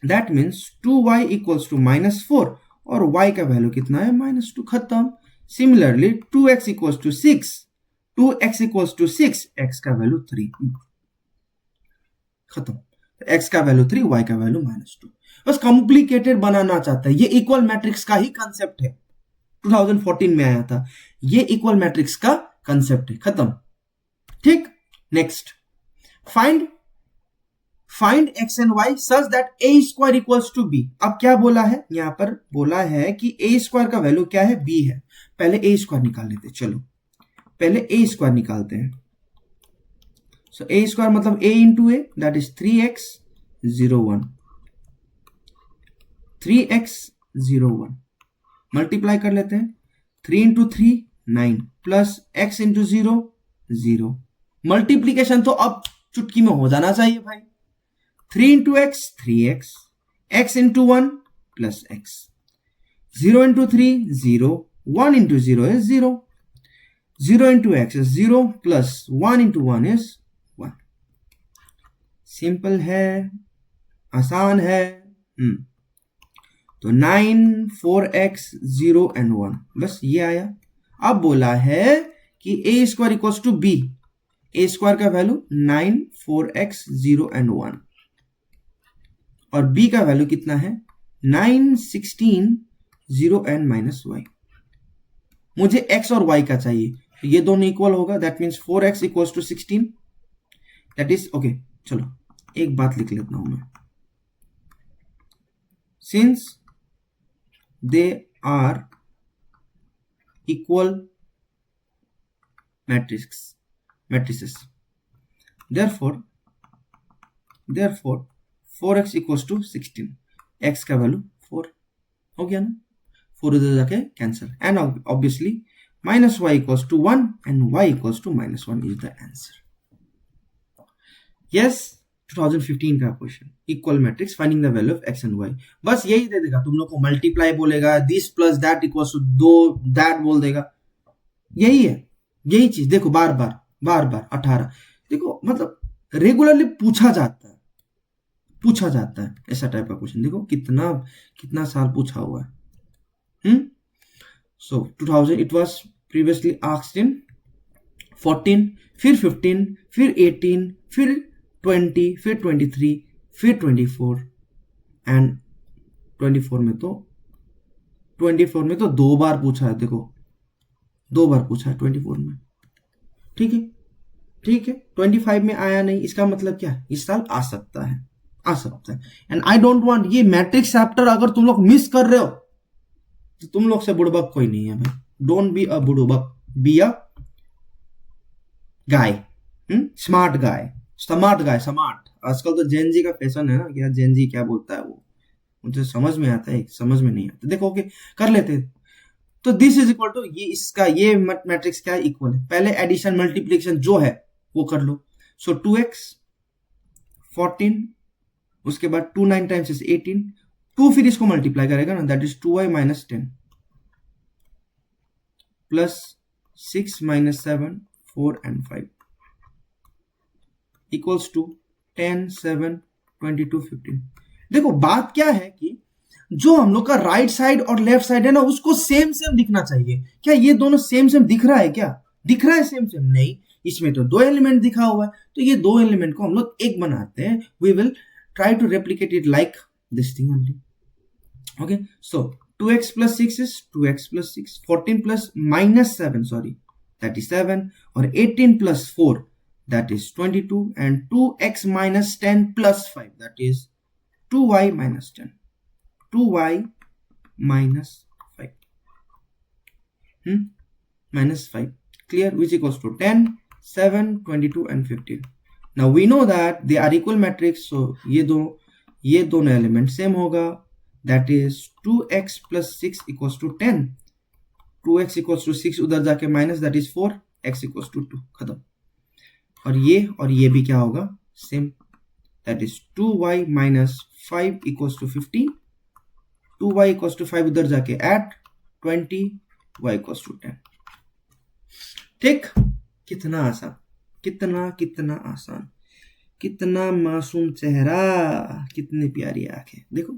that means 2y = -4 और y का वैल्यू कितना है -2। खत्म। सिमिलरली 2x = 6, 2x = 6, x का वैल्यू 3। खत्म। x का वैल्यू 3, y का वैल्यू -2। बस कॉम्प्लिकेटेड बनाना चाहता है, ये इक्वल मैट्रिक्स का ही कंसेप्ट है, 2014 में आया था, ये इक्वल मैट्रिक्स का कंसेप्ट है। खत्म। ठीक। Next find x and y such that a² = b। अब क्या बोला है यहां पर, बोला है कि a² का वैल्यू क्या है, b है। पहले a² निकाल लेते, चलो पहले a² निकालते हैं। सो a² मतलब a into a that is 3x 0 1, 3x 0 1 multiply कर लेते हैं। 3 into 3 9 plus x into 0 0। Multiplication तो अब चुटकी में हो जाना चाहिए भाई। 3 into x 3x, x into 1 plus x, 0 into 3 0, 1 into 0 is 0, 0 into x is 0 plus 1 into 1 is 1। Simple है, आसान है। तो 9 4x 0 and 1, बस ये आया। अब बोला है कि a² = b, a² का वैल्यू 9 4x 0 and 1 और b का वैल्यू कितना है 9 16 0 and -y। मुझे x और y का चाहिए, तो ये दोनों इक्वल होगा, that means 4x = 16, that is okay. चलो एक बात लिख लेता हूं मैं, since they are equal matrices, therefore 4x = 16, x का वैल्यू 4 हो गया ना, 4 इधर जाके cancel, and obviously -y = 1 and y = -1 is the answer. Yes 2015 का question, equal matrix finding the value of x and y। बस यही दे देगा, तुम लोग को मल्टीप्लाई बोलेगा, this plus that equals to दो दैट बोल देगा, यही है, यही चीज। देखो बार बार 18 देखो, मतलब रेगुलरली पूछा जाता है ऐसा टाइप का क्वेश्चन। देखो कितना साल पूछा हुआ है। सो 2000 it was previously asked in 14, फिर 15, फिर 18, फिर 20, फिर 23, फिर 24 एंड 24 में तो 2 बार पूछा है। देखो 2 बार पूछा है 24 में। ठीक है 25 में आया नहीं, इसका मतलब क्या है, इस साल आ सकता है। एंड आई डोंट वांट ये मैट्रिक्स चैप्टर अगर तुम लोग मिस कर रहे हो तो तुम लोग से बुड़बक कोई नहीं है भाई। डोंट बी अ बुड़बक, be a guy, smart guy. आजकल तो जेनजी का फैशन है ना, क्या जेनजी क्या बोलता है वो, मुझे समझ में आता है, समझ में नहीं आता। देखो ओके कर लेते हैं। तो दिस इज इक्वल टू ये, इसका ये मैट्रिक्स क्या है, इक्वल है। पहले एडिशन मल्टीप्लिकेशन जो है वो कर लो। सो 2x 14, उसके बाद 2 9 टाइम्स इज 18, 2 फिर इसको मल्टीप्लाई करेगा ना, that is 2y - 10 plus 6 - 7 4 and 5 equals to 10, 7, 22, 15। देखो बात क्या है कि जो हम लोग का राइट साइड और लेफ्ट साइड है ना, उसको सेम सेम दिखना चाहिए। क्या ये दोनों सेम सेम दिख रहा है? क्या दिख रहा है सेम सेम? नहीं, इसमें तो दो एलिमेंट दिखा हुआ है, तो ये दो एलिमेंट को हम लोग एक बनाते हैं। We will try to replicate it like this thing only. Okay, so 2x plus 6 is 2x plus 6, 14 plus minus 7, sorry, that is 7, or 18 plus 4, that is 22, and 2x minus 10 plus 5, that is 2y minus 10. 2y minus 5 minus 5, clear, which equals to 10, 7, 22 and 15. Now we know that they are equal matrix, so ये दोनों element same होगा, that is 2x plus 6 equals to 10, 2x equals to 6 उधर जाके minus, that is 4, x equals to 2, खत्म। और ये भी क्या होगा? Same, that is 2y minus 5 equals to 15, 2y equals to 5 उधर जाके add 20, y equals to 10। ठीक, कितना आसान, कितना आसान, कितना मासूम चेहरा, कितनी प्यारी आंखें, देखो।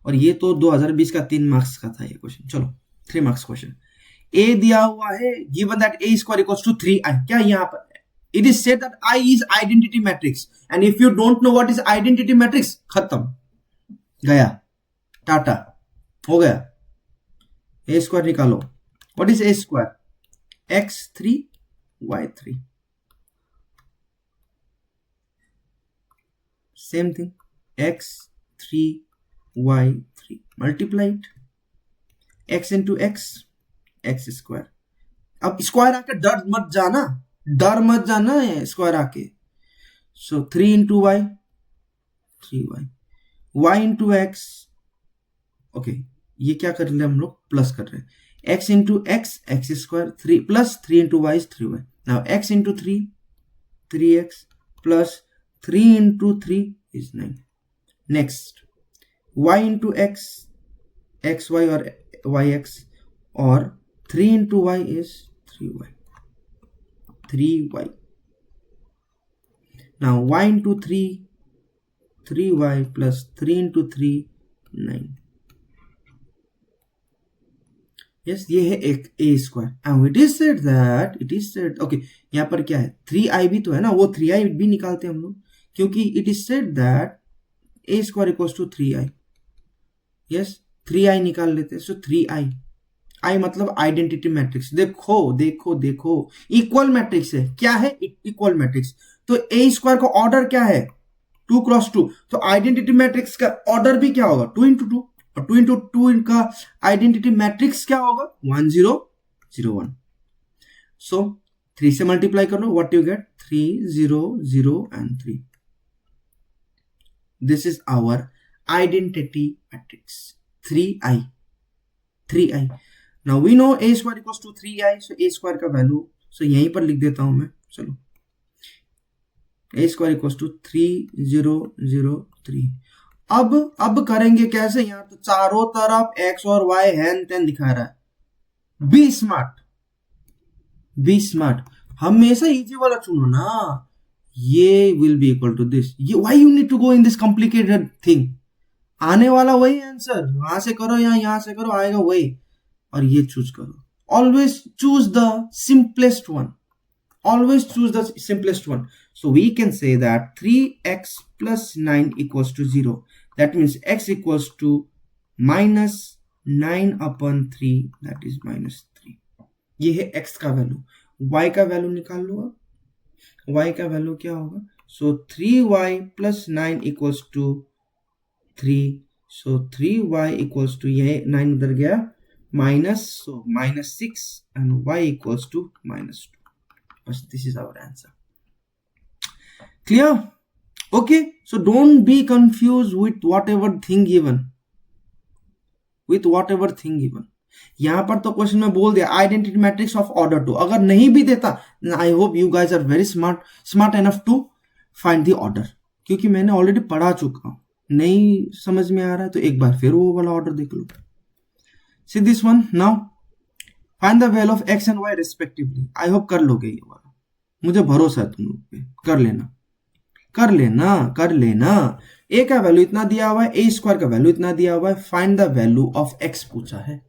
और ये तो 2020 का 3 मार्क्स का था ये क्वेश्चन। चलो 3 मार्क्स क्वेश्चन। ए दिया हुआ है, given that A square equals to 3i। क्या यहाँ पर it is said that i is identity matrix, and if you don't know what is identity matrix, खत्म, गया, टाटा, हो गया। ए स्क्वायर निकालो, what is A square? x3 y3, same thing, x3 y3 multiplied x into x, x square। अब square आके डर मत जाना है स्क्वायर आके। सो 3 into y, 3y, y into x, okay, ये क्या कर रहे हैं हम लोग? प्लस कर रहे हैं। x into x, x square, 3 plus 3 into y is 3y। now x into 3, 3x plus 3 into 3 is 9। next, y into x, xy or yx, or 3 into y is 3y, 3y। now y into 3, 3y plus 3 into 3, 9। yes, ये है एक a square, and it is said okay, यहाँ पर क्या है? 3i भी तो है ना, वो 3i भी निकालते हैं हम लोग, क्योंकि it is said that a square equals to 3i। Yes, 3i निकाल लेते हैं। सो 3i, i मतलब आइडेंटिटी मैट्रिक्स। देखो इक्वल मैट्रिक्स है। क्या है? Equal matrix. तो a स्क्वायर का ऑर्डर क्या है? 2 क्रॉस 2। तो आइडेंटिटी मैट्रिक्स का ऑर्डर भी क्या होगा? 2 into 2, और 2 into 2 इनका आइडेंटिटी मैट्रिक्स क्या होगा? 1 0 0 1। सो 3 से मल्टीप्लाई कर लो, what you get? 3 0 0 and 3। This is our identity matrix 3i। Now we know a square equals to 3i, so a square का वैल्यू, सो यहीं पर लिख देता हूं मैं। चलो, a स्क्वायर इक्वल्स टू 3 0 0 3। अब करेंगे कैसे? यहाँ तो चारों तरफ x और y हैन तेन दिखा रहा है। बी स्मार्ट, हमेशा इजी वाला चुनो ना। ये will be equal to this. ये why you need to go in this complicated thing? आने वाला वही आंसर, वहां से करो या यहाँ से करो, आएगा वही। और ये चूज करो, always choose the simplest one, always choose the simplest one. So we can say that 3x plus 9 equals to 0. That means x equals to minus 9 upon 3, that is minus 3. ये है x का value. y का value निकाल लो। अब y का value क्या होगा? So 3y plus 9 equals to 3. So 3y equals to, ये 9 उधर गया, minus, so minus 6, and y equals to minus 2. This is our answer. Clear? Okay, so don't be confused with whatever thing given. यहां पर तो question में बोल दिया identity matrix of order 2। अगर नहीं भी देता, I hope you guys are very smart enough to find the order, क्योंकि मैंने ऑलरेडी पढ़ा चुका हूं। नहीं समझ में आ रहा है तो एक बार फिर वो वाला ऑर्डर देख लो। See this one now, find the value of x and y respectively. I hope कर लोगे ये वाला, मुझे भरोसा है तुम लोग पे, कर लेना। कर लेना। ए का वैल्यू इतना दिया हुआ है, ए स्क्वायर का वैल्यू इतना दिया हुआ है, find the value of x पूछा है,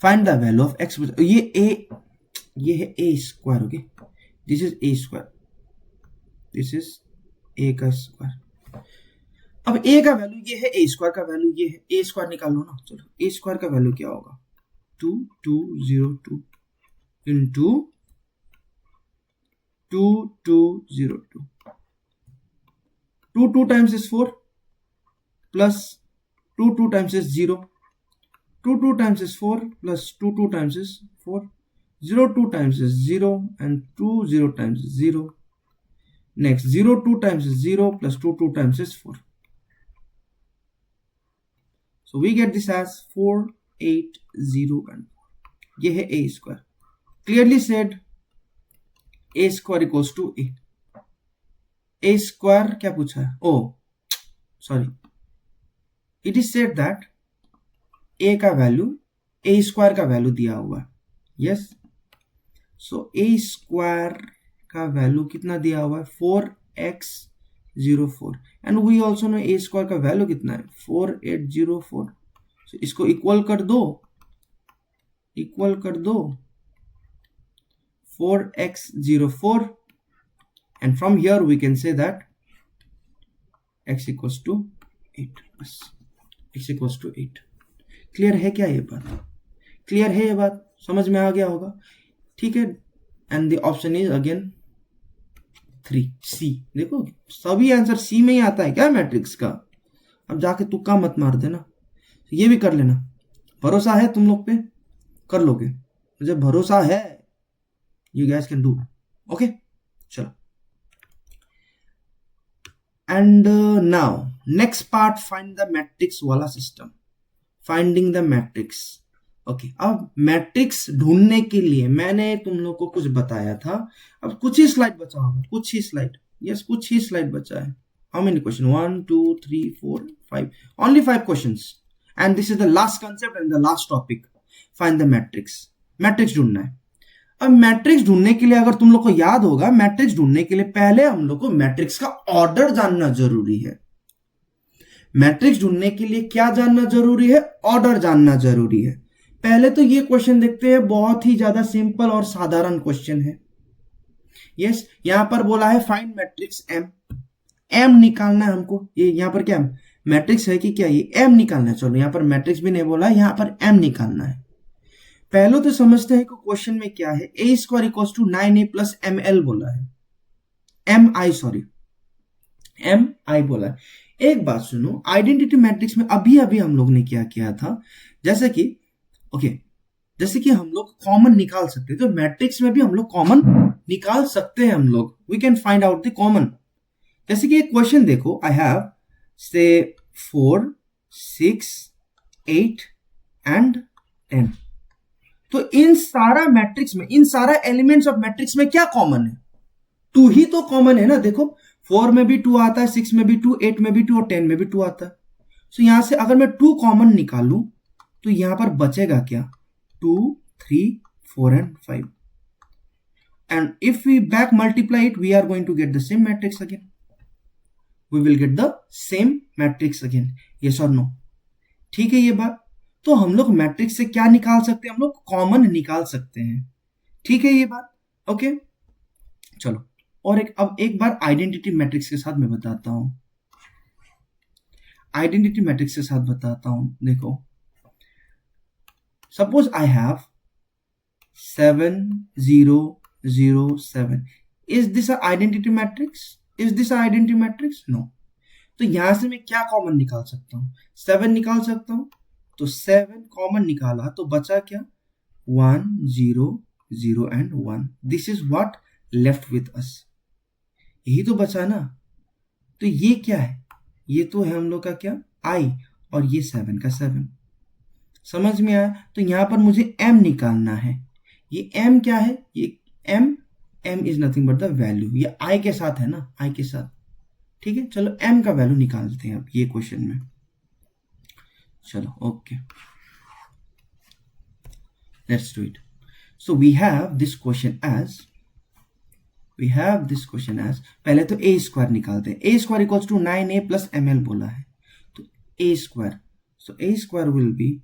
find the value of x पूछा। ये है a square, okay, this is A square, this is a का स्क्वायर। अब ए का वैल्यू ये है, ए स्क्वायर का वैल्यू ये है, ए स्क्वायर निकाल लो ना। चलो ए स्क्वायर का वैल्यू क्या होगा, 2202 into 2202, 2 times is 4 plus 2 times is 0, 2 times is 4 plus 2 times is 4, 2 times is 0 and 0 times is 0. Next 2 times is 0 plus 2 times is 4. So we get this as 4, 8, 0 and 4. ये है a square. Clearly said a square equals to a. a square क्या पूछा है, oh sorry, it is said that a का value a square का value दिया हुआ है, यस, सो a स्क्वायर का वैल्यू कितना दिया हुआ है, 4x04 and we also know a square का वैल्यू कितना है, 4804. so इसको इक्वल कर दो 4x04 and from here we can say that x equals to 8. x equals to 8. Clear है क्या ये बात, क्लियर है ये बात, समझ में आ गया होगा, ठीक है। And the option is again 3 सी। देखो सभी आंसर सी में ही आता है क्या मैट्रिक्स का, अब जाके तुक्का मत मार देना, ये भी कर लेना, भरोसा है तुम लोग पे, कर लोगे, मुझे भरोसा है, you guys can do, okay. चलो and now next part, find the matrix वाला system, finding the matrix, okay. अब मैट्रिक्स ढूंढने के लिए मैंने तुम लोग को कुछ बताया था, अब कुछ ही स्लाइड बचा होगा, कुछ ही स्लाइड, यस कुछ ही स्लाइड बचा है। How many question, 1 2 3 4 5, only 5 questions and this is the last concept and the last topic, find the matrix. Matrix ढूंढना है। अब मैट्रिक्स ढूंढने के लिए अगर तुम लोग को याद होगा, मैट्रिक्स ढूंढने के लिए पहले हम लोग को मैट्रिक्स का ऑर्डर जानना जरूरी है। मैट्रिक्स ढूंढने के लिए क्या जानना जरूरी है, ऑर्डर जानना जरूरी है। पहले तो ये क्वेश्चन देखते हैं, बहुत ही ज्यादा सिंपल और साधारण क्वेश्चन है। यस यहां पर बोला है फाइंड मैट्रिक्स एम, एम निकालना है हमको। ये यहां पर क्या मैट्रिक्स है कि क्या, ये एम निकालना है। चलो यहां पर मैट्रिक्स भी नहीं बोला, यहां पर एम निकालना है। पहले तो समझते हैं कि क्वेश्चन में क्या है, a square equals to 9a plus m l बोला है, एम आई बोला है। एक बात सुनो, आइडेंटिटी मैट्रिक्स में अभी अभी हम लोग ने क्या किया था, जैसे कि जैसे कि हम लोग कॉमन निकाल सकते हैं, तो मैट्रिक्स में भी हम लोग कॉमन निकाल सकते हैं, हम लोग we can find out the common. जैसे कि एक क्वेश्चन देखो, आई हैव से 4 6 8 एंड 10, तो इन सारा मैट्रिक्स में, इन सारा एलिमेंट्स ऑफ मैट्रिक्स में क्या कॉमन है, 2 ही तो कॉमन है ना। देखो 4 में भी 2 आता है, 6 में भी 2, 8 में भी 2 और 10 में भी 2 आता है। सो यहां से अगर मैं 2 कॉमन निकालूं तो यहां पर बचेगा क्या, 2 3 4 and 5, and if we back multiply it we are going to get the same matrix again, we will get the same matrix again, yes और नो, ठीक है ये बात। तो हम लोग मैट्रिक्स से क्या निकाल सकते हैं, हम लोग कॉमन निकाल सकते हैं, ठीक है ये बात, ओके। चलो और अब एक बार आइडेंटिटी मैट्रिक्स के साथ मैं बताता हूं, आइडेंटिटी मैट्रिक्स के साथ बताता हूं। देखो suppose I have 7 0 0 7, is this identity matrix, is this identity matrix, no. तो यहां से मैं क्या कॉमन निकाल सकता हूं, 7 निकाल सकता हूं, तो 7 कॉमन निकाला तो बचा क्या, 1 0 0 and 1, this is what left with us, यही तो बचा ना। तो ये क्या है, ये तो है हम लोग का क्या, आई, और ये 7 का 7, समझ में आया। तो यहां पर मुझे m निकालना है, ये m क्या है, ये m is nothing but the value, ये i के साथ है ना, i के साथ, ठीक है। चलो m का वैल्यू निकालते हैं अब ये क्वेश्चन में, चलो okay, let's do it. So we have this question as we have this question as, पहले तो ए स्क्वायर निकालते हैं, a square equals to 9a plus ml बोला है, तो a square, so a square will be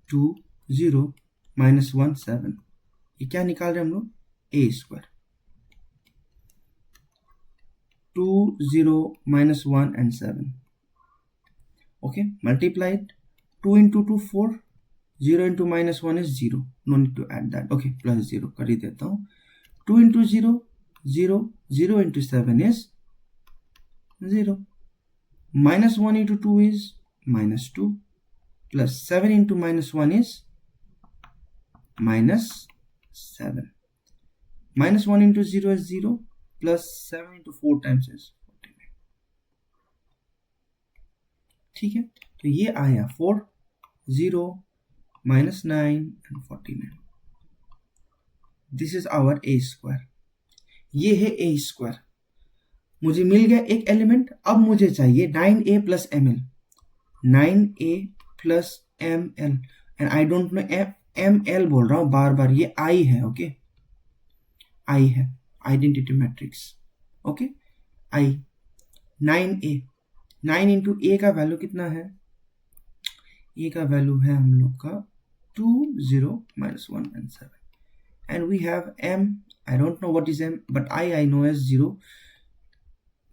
2 0 minus 1 7, ये क्या निकाल रहे हैं हम लोग, a square 2 0 minus 1 and 7, okay, multiply it, 2 into 2 4, 0 into minus 1 is 0, no need to add that, okay, plus 0 कर ही देता हूँ, 2 into 0 0, 0 into 7 is 0, minus 1 into 2 is minus 2, plus 7 into minus 1 is minus 7, minus 1 into 0 is 0, plus 7 into 4 times is 49, ठीक है, तो ये आया 4 0 minus 9 and 49, this is our A square, ये है ए स्क्वायर, मुझे मिल गया एक एलिमेंट, अब मुझे चाहिए 9a plus ml, 9a plus ml, and I don't know ml बोल रहा हूं बार बार, ये i है, ओके, i है, identity matrix, okay, i 9a, 9 into a का वैल्यू कितना है, a का वैल्यू है हम लोग का 2 0 minus 1 and 7, and we have m, I don't know what is m, but I know as 0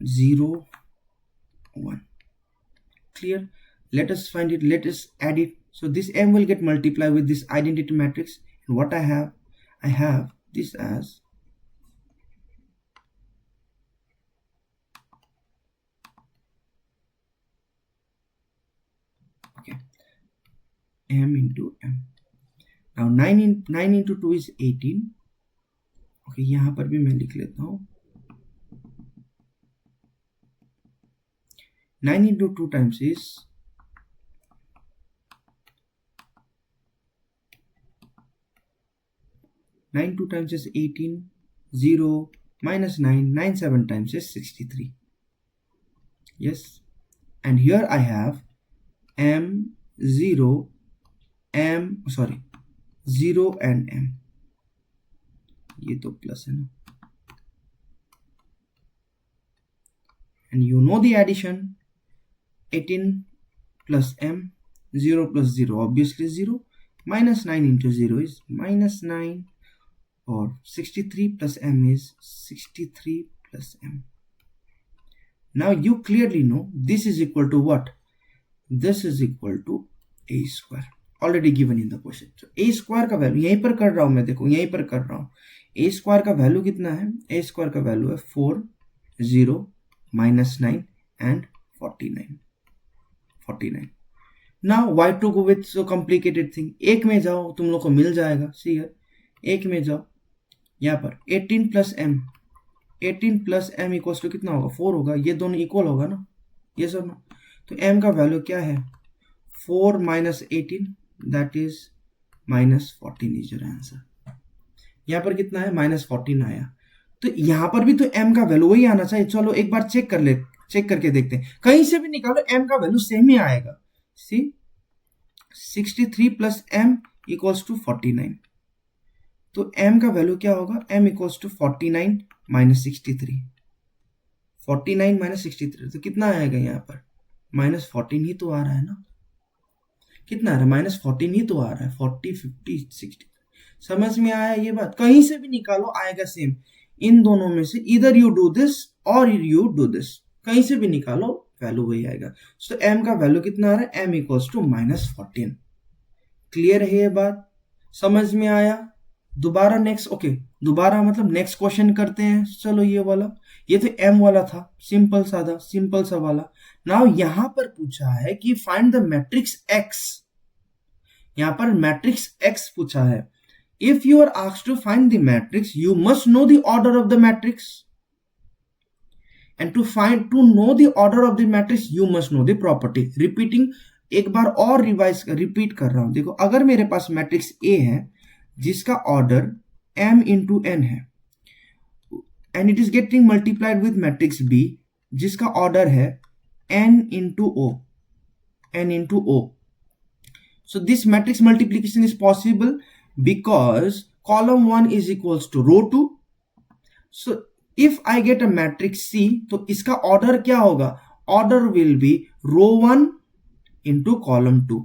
0 1, clear, let us find it, let us add it, so this m will get multiplied with this identity matrix, and what I have this as m into m, now 9 into 2 is 18, okay, यहां पर भी मैं लिख लेता हूं, 9 into 2 times is 9 2 times is 18, 0 minus 9, 9 7 times is 63, yes, and here I have m 0 m, sorry, 0 and m, ये तो plus है ना, and you know the addition, 18 plus m, 0 plus 0 obviously 0, minus 9 into 0 is minus 9, or 63 plus m is 63 plus m. Now you clearly know this is equal to what, this is equal to a square, already given in the question. So a square का value यहीं पर कर रहा हूं मैं, देखो यहीं पर कर रहा हूं, a square का वैल्यू कितना है, a square का वैल्यू है 4 0 minus 9 and 49. Now why to go with so complicated thing, एक में जाओ तुम लोग को मिल जाएगा, सी हियर, एक में जाओ, यहाँ पर 18 plus m, 18 plus m equals to कितना होगा, 4 होगा, ये दोनों इक्वल होगा ना, ये सब ना, तो m का वैल्यू क्या है, 4 minus 18, that is minus 14 is your answer, यहाँ पर कितना है, minus 14 आया, तो यहाँ पर भी तो m का वैल्यू वही आना चाहिए, चलो एक बार चेक करके देखते हैं, कहीं से भी निकालो m का वैल्यू सेम ही आएगा, see 63 plus m equals to 49, तो m का वैल्यू क्या होगा, m equals to 49 minus 63, 49 minus 63, तो कितना आएगा यहाँ पर, माइनस 14 ही तो आ रहा है ना, कितना आ रहा है, माइनस 14 ही तो आ रहा है, 40 50 60, समझ में आया ये बात, कहीं से भी निकालो आएगा सेम, इन दोनों में से इधर यू डू दिस और यू डू दिस, कहीं से भी निकालो वैल्यू वही आएगा, तो m का वैल्यू कितना आ रहा है, m equals to minus 14, clear है ये बात, समझ में आया, दोबारा नेक्स्ट, ओके, दोबारा मतलब नेक्स्ट क्वेश्चन करते हैं, चलो ये वाला, ये तो m वाला था, सिंपल सा वाला, नाउ यहां पर पूछा है कि फाइंड द मैट्रिक्स x, यहां पर मैट्रिक्स x पूछा है, if you are asked to find the matrix you must know the order of the matrix, and to know the order of the matrix you must know the property, repeating, एक बार और repeat कर रहा हूं, देखो अगर मेरे पास matrix A है जिसका ऑर्डर m into n है, and it is getting multiplied with matrix B जिसका ऑर्डर है n into O, so this matrix multiplication is possible because column 1 is equals to row 2, so if I get a matrix C, तो इसका order क्या होगा? Order will be row 1 into column 2,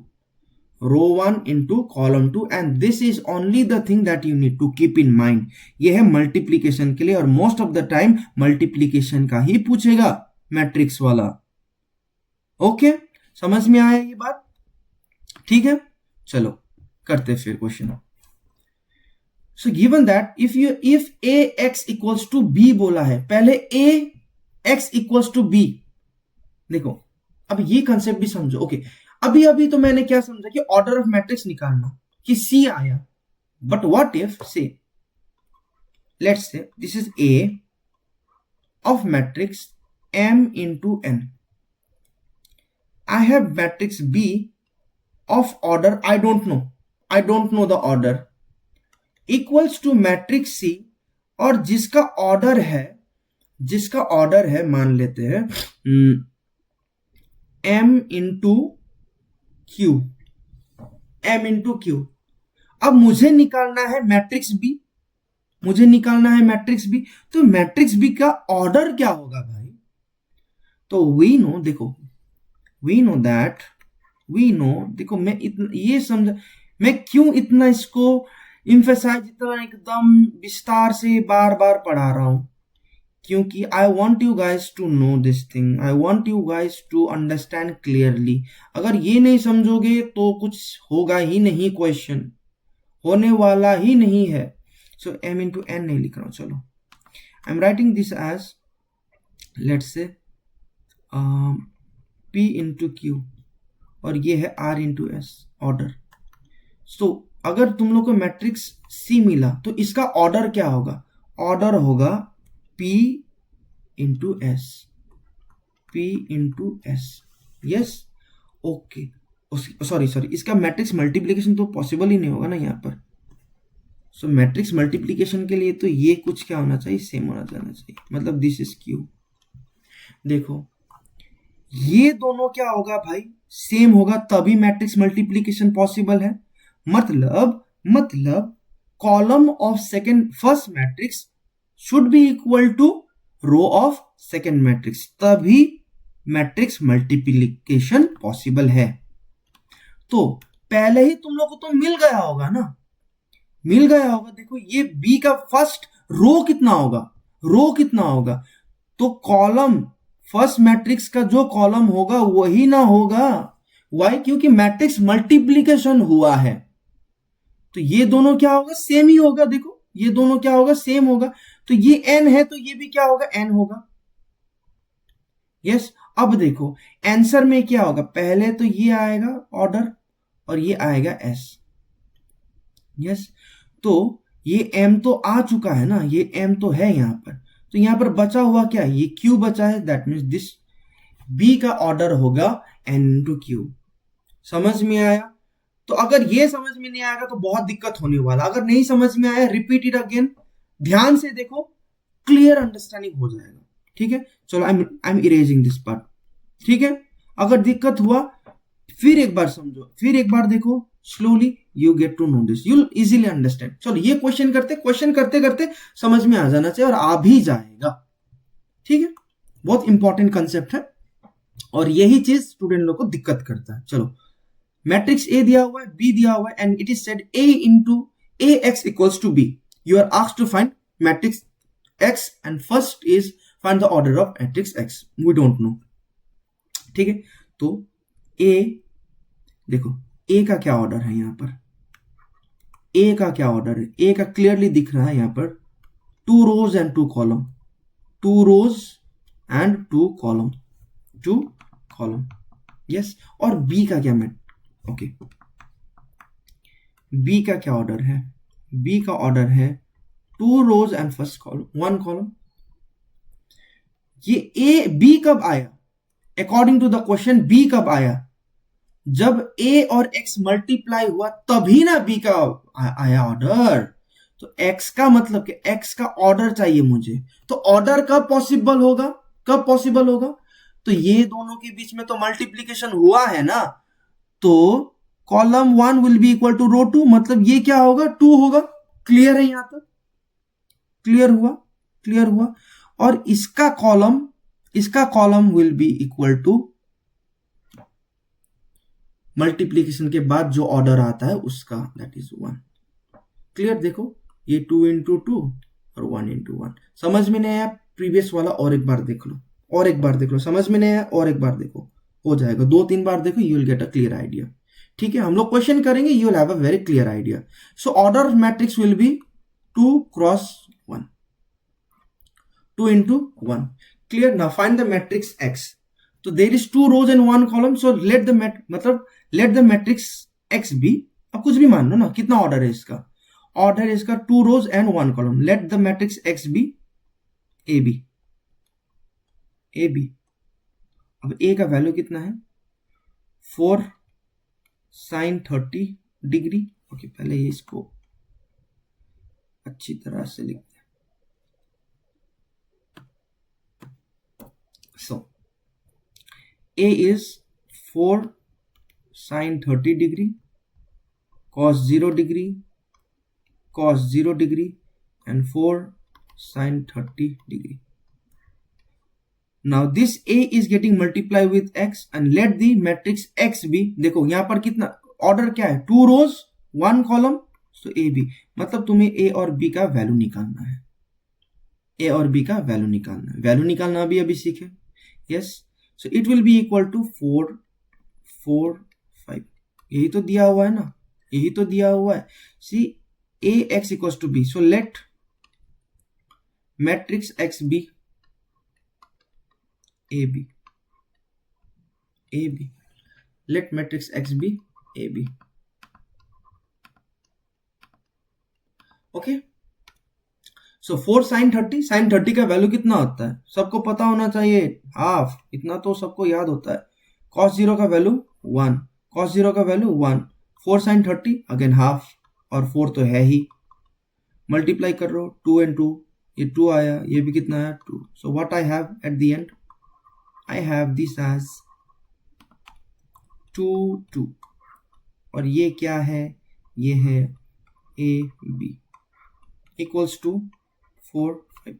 row 1 into column 2, and this is only the thing that you need to keep in mind. ये है multiplication के लिए, और most of the time multiplication का ही पूछेगा मैट्रिक्स वाला। ओके, समझ में आया ये बात? ठीक है, चलो करते फिर question. So given that if A X equals to B बोला है, पहले A X equals to B. देखो अब ये कंसेप्ट भी समझो। ओके, अभी अभी तो मैंने क्या समझा कि ऑर्डर ऑफ मैट्रिक्स निकालना, कि सी आया, बट व्हाट इफ से let's say this is A of matrix m into n. I have matrix B of order I don't know the order equals to matrix C, और जिसका order है मान लेते हैं m into q, अब मुझे निकालना है मैट्रिक्स बी, तो मैट्रिक्स बी का ऑर्डर क्या होगा भाई? तो वी नो देखो मैं ये समझा, मैं क्यों इतना इसको इम्फेसाइज, इतना एकदम विस्तार से बार बार पढ़ा रहा हूं, क्योंकि I want you guys to know this thing, I want you guys to understand clearly. अगर ये नहीं समझोगे तो कुछ होगा ही नहीं, क्वेश्चन होने वाला ही नहीं है। सो m into n नहीं लिख रहा हूं, चलो I am writing this as let's say p into q, और ये है r into s ऑर्डर। सो अगर तुम लोग को मैट्रिक्स C मिला तो इसका ऑर्डर क्या होगा? ऑर्डर होगा P into S। Yes, okay, sorry इसका मैट्रिक्स मल्टीप्लीकेशन तो पॉसिबल ही नहीं होगा ना यहाँ पर। सो मैट्रिक्स मल्टीप्लीकेशन के लिए तो ये कुछ क्या होना चाहिए? सेम होना चाहिए, मतलब दिस इज Q। देखो ये दोनों क्या होगा भाई? सेम होगा, तभी मैट्रिक्स मल्टीप्लीकेशन पॉसिबल है। मतलब column of first matrix should be equal to row of second matrix, तभी मैट्रिक्स मल्टीप्लीकेशन पॉसिबल है। तो पहले ही तुम लोग को तो मिल गया होगा ना, देखो ये बी का फर्स्ट रो कितना होगा? तो कॉलम फर्स्ट मैट्रिक्स का जो कॉलम होगा वही ना होगा। वाई? क्योंकि मैट्रिक्स मल्टीप्लीकेशन हुआ है, तो ये दोनों क्या होगा? सेम ही होगा। देखो ये दोनों क्या होगा? सेम होगा। तो ये n है तो ये भी क्या होगा? n होगा। यस, अब देखो आंसर में क्या होगा? पहले तो ये आएगा ऑर्डर और ये आएगा s। यस, तो ये m तो आ चुका है ना, ये m तो है यहां पर, तो यहां पर बचा हुआ क्या है? ये q बचा है, दैट मीन्स दिस b का ऑर्डर होगा n into q। समझ में आया? तो अगर ये समझ में नहीं आएगा तो बहुत दिक्कत होने वाला। अगर नहीं समझ में आया, रिपीट इट अगेन, ध्यान से देखो, क्लियर अंडरस्टैंडिंग हो जाएगा। ठीक है, चलो I M erasing this part. ठीक है, अगर दिक्कत हुआ फिर एक बार समझो, फिर एक बार देखो, slowly you get to know this, you easily understand. चलो ये क्वेश्चन करते करते समझ में आ जाना चाहिए, और आ भी जाएगा। ठीक है, बहुत इंपॉर्टेंट कंसेप्ट है, और यही चीज स्टूडेंट लोग को दिक्कत करता है। चलो, मैट्रिक्स ए दिया हुआ है, बी दिया हुआ है, and it is said a into ax equals to b. You are asked to find matrix x, and first is find the order of matrix x. We don't know. ठीक है, तो a, देखो a का क्या order है यहाँ पर? a का क्या ऑर्डर है? a का क्लियरली दिख रहा है यहाँ पर 2 rows and 2 column, 2 rows and 2 column। Yes, और b का क्या? ओके, बी का क्या ऑर्डर है? बी का ऑर्डर है 2 rows and first column 1 column. ये ए बी कब आया? According to the question B कब आया? जब ए और एक्स मल्टीप्लाई हुआ तभी ना बी का आया ऑर्डर। तो एक्स का मतलब कि एक्स का ऑर्डर चाहिए मुझे, तो ऑर्डर कब पॉसिबल होगा? तो ये दोनों के बीच में तो मल्टीप्लीकेशन हुआ है ना, तो column 1 will be equal to row 2, मतलब ये क्या होगा? 2 होगा। क्लियर है? यहां तक क्लियर हुआ? और इसका column will be equal to multiplication के बाद जो ऑर्डर आता है उसका, दैट इज 1। क्लियर? देखो ये 2 इंटू 2 और 1 इंटू 1। समझ में नहीं आया प्रीवियस वाला और एक बार देख लो, और एक बार देख लो, समझ में नहीं आया और एक बार देखो, हो जाएगा। 2-3 बार देखो, you will get a clear idea. ठीक है, हम लोग क्वेश्चन करेंगे, you will have a very clear idea. So order matrix will be 2 cross 1, 2 into 1। Clear? Now find the matrix X. So there is 2 rows and 1 column. So let the matrix X be, अब कुछ भी मान लो ना, कितना order है इसका? Order है इसका 2 rows and 1 column. Let the matrix X be AB। अब A का वैल्यू कितना है? 4 sin 30 डिग्री। ओके, पहले ये इसको अच्छी तरह से लिखते हैं। So A is 4 sin 30 degree, cos 0 degree, cos 0 degree, and 4 sin 30 degree. Now this A is getting multiplied with X and let the matrix X be, देखो यहाँ पर कितना ऑर्डर क्या है? 2 rows 1 column, so AB। मतलब तुम्हें A और B का वैल्यू निकालना है, A और B का वैल्यू निकालना है। वैल्यू निकालना अभी सीखे। Yes, so it will be equal to 4 4 5। यही तो दिया हुआ है ना, यही तो दिया हुआ है। See AX equals to B, so let matrix X be AB। let matrix X be AB। okay, so 4 sin 30 का वैल्यू कितना होता है? सबको पता होना चाहिए, हाफ। इतना तो सबको याद होता है। cos 0 का वैल्यू 1, cos 0 का वैल्यू 1, 4 sin 30 अगेन हाफ, और 4 तो है ही। मल्टीप्लाई कर लो 2 and 2, ये 2 आया, ये भी कितना आया? 2। So what I have at the end? I have this as 2 2, और ये क्या है? ये है AB इक्वल्स टू 4 5।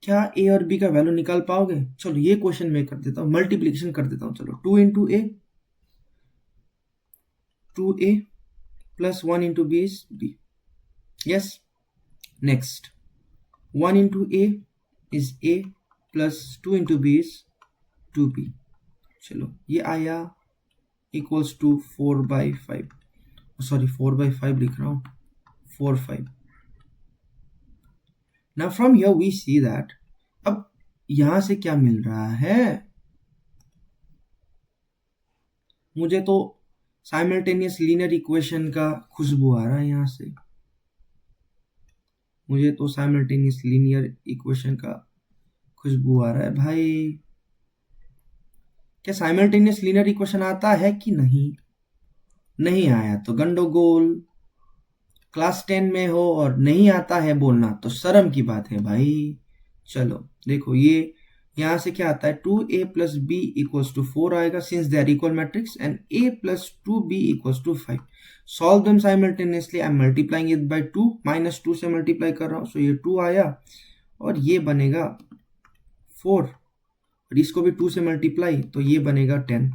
क्या A और B का वैल्यू निकाल पाओगे? चलो ये क्वेश्चन मैं कर देता हूँ, मल्टीप्लीकेशन कर देता हूँ। चलो 2 into A, 2A plus 1 into B is B। yes, next 1 into A is A plus 2 into B is 2B। चलो ये आया इक्वल्स टू 4/5, सॉरी 4/5 लिख रहा हूँ, 4 5। Now from here we see that, अब यहां से क्या मिल रहा है? मुझे तो साइमल्टेनियस लीनियर इक्वेशन का खुशबू आ रहा है यहां से, मुझे तो साइमल्टेनियस लीनियर इक्वेशन का खुशबू आ रहा है भाई। क्या साइमल्टेनियस लीनियर इक्वेशन आता है कि नहीं? नहीं आया तो गंडोगोल। क्लास 10 में हो और नहीं आता है बोलना तो शर्म की बात है भाई। चलो देखो, ये यहां से क्या आता है? 2A plus B equals to 4 आएगा, since they are equal matrix, and A plus 2B equals to 5। Solve them simultaneously. I am multiplying it by 2, -2 से मल्टीप्लाई कर रहा हूं, सो ये 2 आया, और ये बनेगा 4, और इसको भी 2 से मल्टीप्लाई, तो ये बनेगा 10।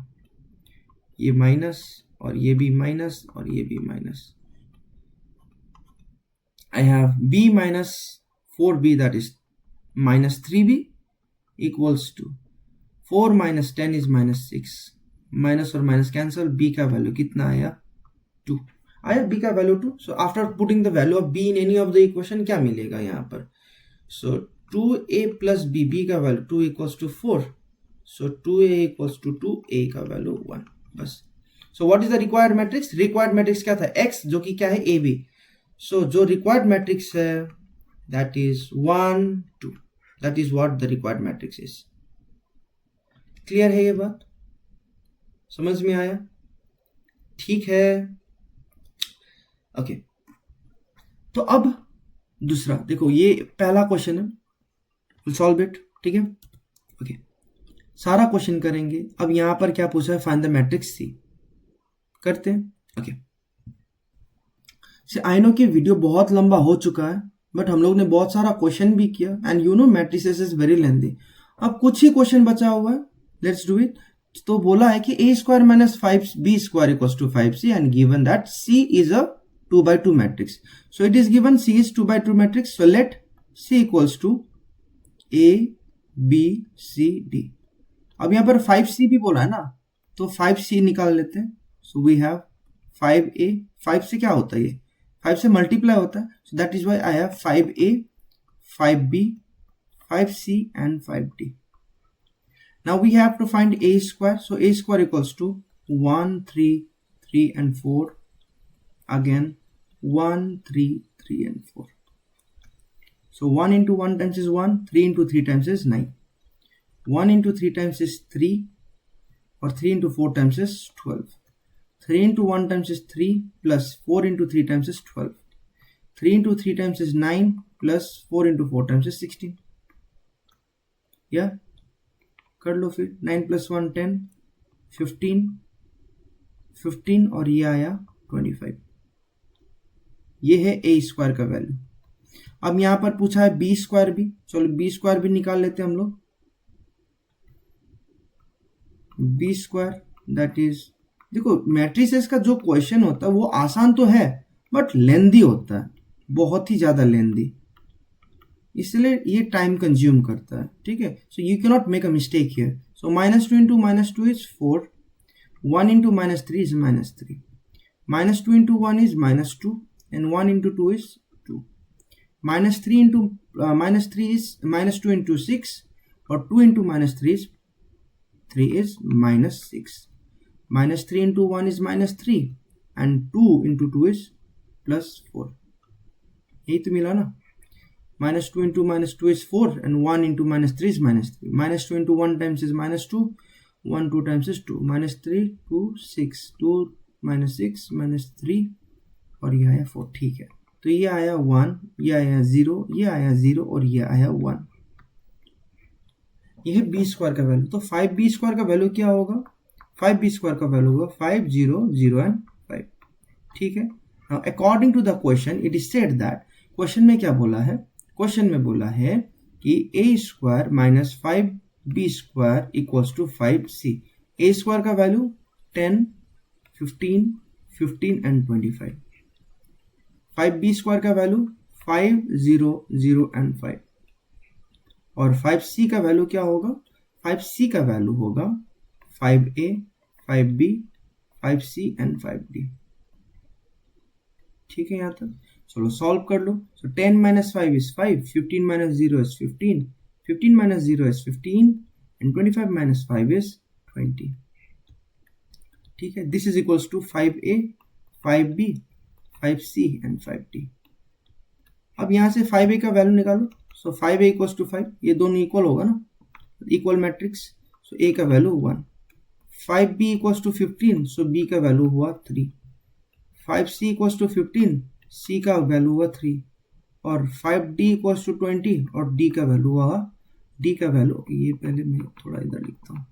ये माइनस, और ये भी माइनस, और ये भी minus. I have B minus 4B, that is minus 3B, equals to 4 minus 10 is -6। Minus और माइनस कैंसल, B का वैल्यू कितना आया? 2 आया, B का value 2। So after putting the value of B in any of the equation, क्या मिलेगा यहाँ पर? सो 2A plus B का value 2 equals to 4, so 2A equals to 2A का वैल्यू 1, बस। सो what is the required matrix? Required matrix क्या था? X, जो कि क्या है? AB। सो जो रिक्वायर्ड मैट्रिक्स है that is 1 2, that is what the required matrix is. Clear है ये बात? समझ में आया? ठीक है, ओके। तो अब दूसरा देखो, ये पहला क्वेश्चन है, विल सॉल्व इट। ठीक है, ओके, सारा क्वेश्चन करेंगे। अब यहां पर क्या पूछा है? Find the matrix C। करते हैं, ओके। आई नो कि वीडियो बहुत लंबा हो चुका है, बट हम लोग ने बहुत सारा क्वेश्चन भी किया and you know matrices is very lengthy. अब कुछ ही क्वेश्चन बचा हुआ है, लेट्स डू इट। तो बोला है कि a square minus 5b square equals to 5c and given that c is a 2 by 2 matrix. So it is given c is 2 by 2 matrix, so let c equals to a b c d। अब यहाँ पर 5c भी बोला है ना, तो 5c निकाल लेते हैं। सो वी हैव 5a, 5 से क्या होता है, ये 5 से मल्टीप्लाई होता है, so that is why I have 5a 5b 5c and 5d। now we have to find a square, so a square equals to 1 3 3 and 4, again 1 3 3 and 4। so 1 into 1 times is 1, 3 into 3 times is 9, 1 into 3 times is 3, or 3 into 4 times is 12, 3 into 1 times is 3 plus 4 into 3 times is 12, 3 into 3 times is 9 plus 4 into 4 times is 16। या कर लो फिर, 9 plus 1 10, 15 15 और ये आया 25। ये है a square का value. अब यहां पर पूछा है b स्क्वायर भी, चलो b स्क्वायर भी निकाल लेते हैं हम लोग। b स्क्वायर दैट इज, देखो मैट्रिसेस का जो क्वेश्चन होता है वो आसान तो है बट लेंदी होता है, बहुत ही ज्यादा लेंदी, इसलिए ये टाइम कंज्यूम करता है, ठीक है। So you can not make a mistake here. So -2 into -2 is 4, 1 into -3 is -3, -2 into 1 is -2 and 1 into 2 is 2, -3 into -3 is -2 into 6, or 2 into -3 is 3 is -6, -3 into 1 is -3 and 2 into 2 is +4। यही तो मिला ना, -2 into -2 is 4 and 1 into -3 is -3, -2 into 1 times is -2, 1 2 times is 2, -3 2 6, 2 -6 -3 और ये आया 4, ठीक है। तो ये आया 1, ये आया 0, ये आया 0 और ये आया 1। ये है b स्क्वायर का वैल्यू। तो 5b स्क्वायर का वैल्यू क्या होगा, 5b स्क्वायर का वैल्यू होगा 5 0 0 and 5, ठीक है। Now according to the question it is said that, question में क्या बोला है, क्वेश्चन में बोला है कि a square minus 5b square equals to 5c। a square का वैल्यू 10 15 15 एंड 25, 5b स्क्वायर का वैल्यू 5 0 0 एंड 5, और 5c का वैल्यू क्या होगा, 5c का वैल्यू होगा 5a 5b 5c and 5d, ठीक है यहाँ तक। चलो सॉल्व कर लो। सो 10 minus 5 is 5, 15 minus 0 is 15, 15 minus 0 is 15 and 25 minus 5 is 20, ठीक है। This is equals to 5a 5b 5c and 5d। अब यहाँ से 5a का वैल्यू निकालो। सो 5a इक्वल्स टू 5, ये दोनों इक्वल होगा ना, इक्वल मैट्रिक्स। सो a का value 1, 5b equals to 15, so b का वैल्यू हुआ 3, 5c इक्वल्स टू 15, c का वैल्यू हुआ 3, और 5d इक्वल्स टू 20 और d का वैल्यू हुआ, d का वैल्यू, ये पहले मैं थोड़ा इधर लिखता हूँ,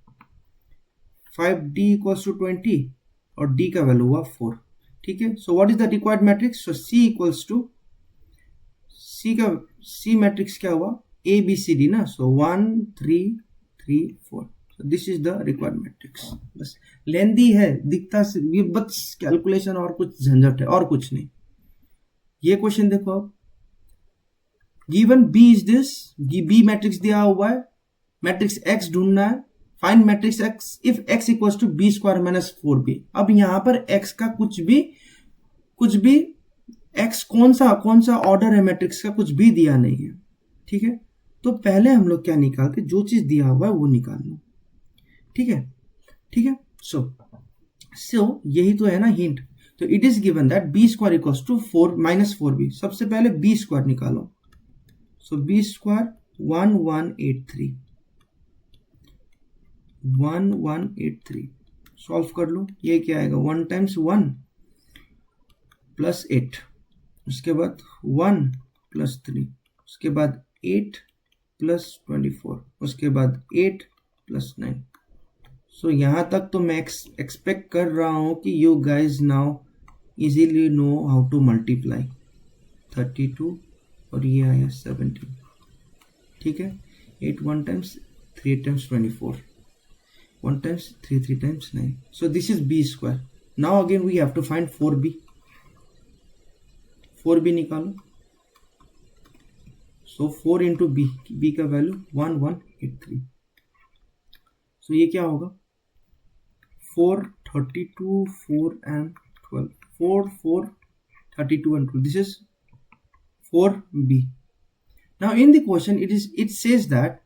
5d इक्वल्स टू 20 और d का वैल्यू हुआ 4, ठीक है। So what is the required matrix, so c equals to, c matrix क्या हुआ, a b c d ना, so 1 3 3 4, this is the required matrix. बस लेंदी है, दिखता से ये बस कैलकुलेशन और कुछ झंझट है और कुछ नहीं। ये क्वेश्चन देखो आप, given b is this, b matrix दिया हुआ है, मैट्रिक्स x ढूंढना है, find matrix x if x equals to b square minus 4b। अब यहां पर x का कुछ भी x कौन सा ऑर्डर है मैट्रिक्स का, कुछ भी दिया नहीं है, ठीक है। तो पहले हम लोग क्या निकालते, जो चीज दिया हुआ है वो निकालना, ठीक है, ठीक है। सो यही तो है ना हिंट। तो it is given that b square equals to 4 minus 4b। सबसे पहले b स्क्वायर निकालो। सो b स्क्वायर 1183, 1183 सॉल्व कर लो। ये क्या आएगा, 1 टाइम्स 1 प्लस 8, उसके बाद 1 प्लस 3, उसके बाद 8 प्लस 24, उसके बाद 8 प्लस 9। सो यहाँ तक तो मैं एक्सपेक्ट कर रहा हूँ कि you guys now easily know how to multiply 32 और ये आया 17, ठीक है। 8 1 times 3 8 times 24, 1 times 3 3 times 9, so this is b square. Now again we have to find 4b. 4b निकालो, so 4 into b, b का वैल्यू 1183, so ये क्या होगा 4 32 4 and 12, 4 4 32 and 12, this is 4b. Now in the question it says that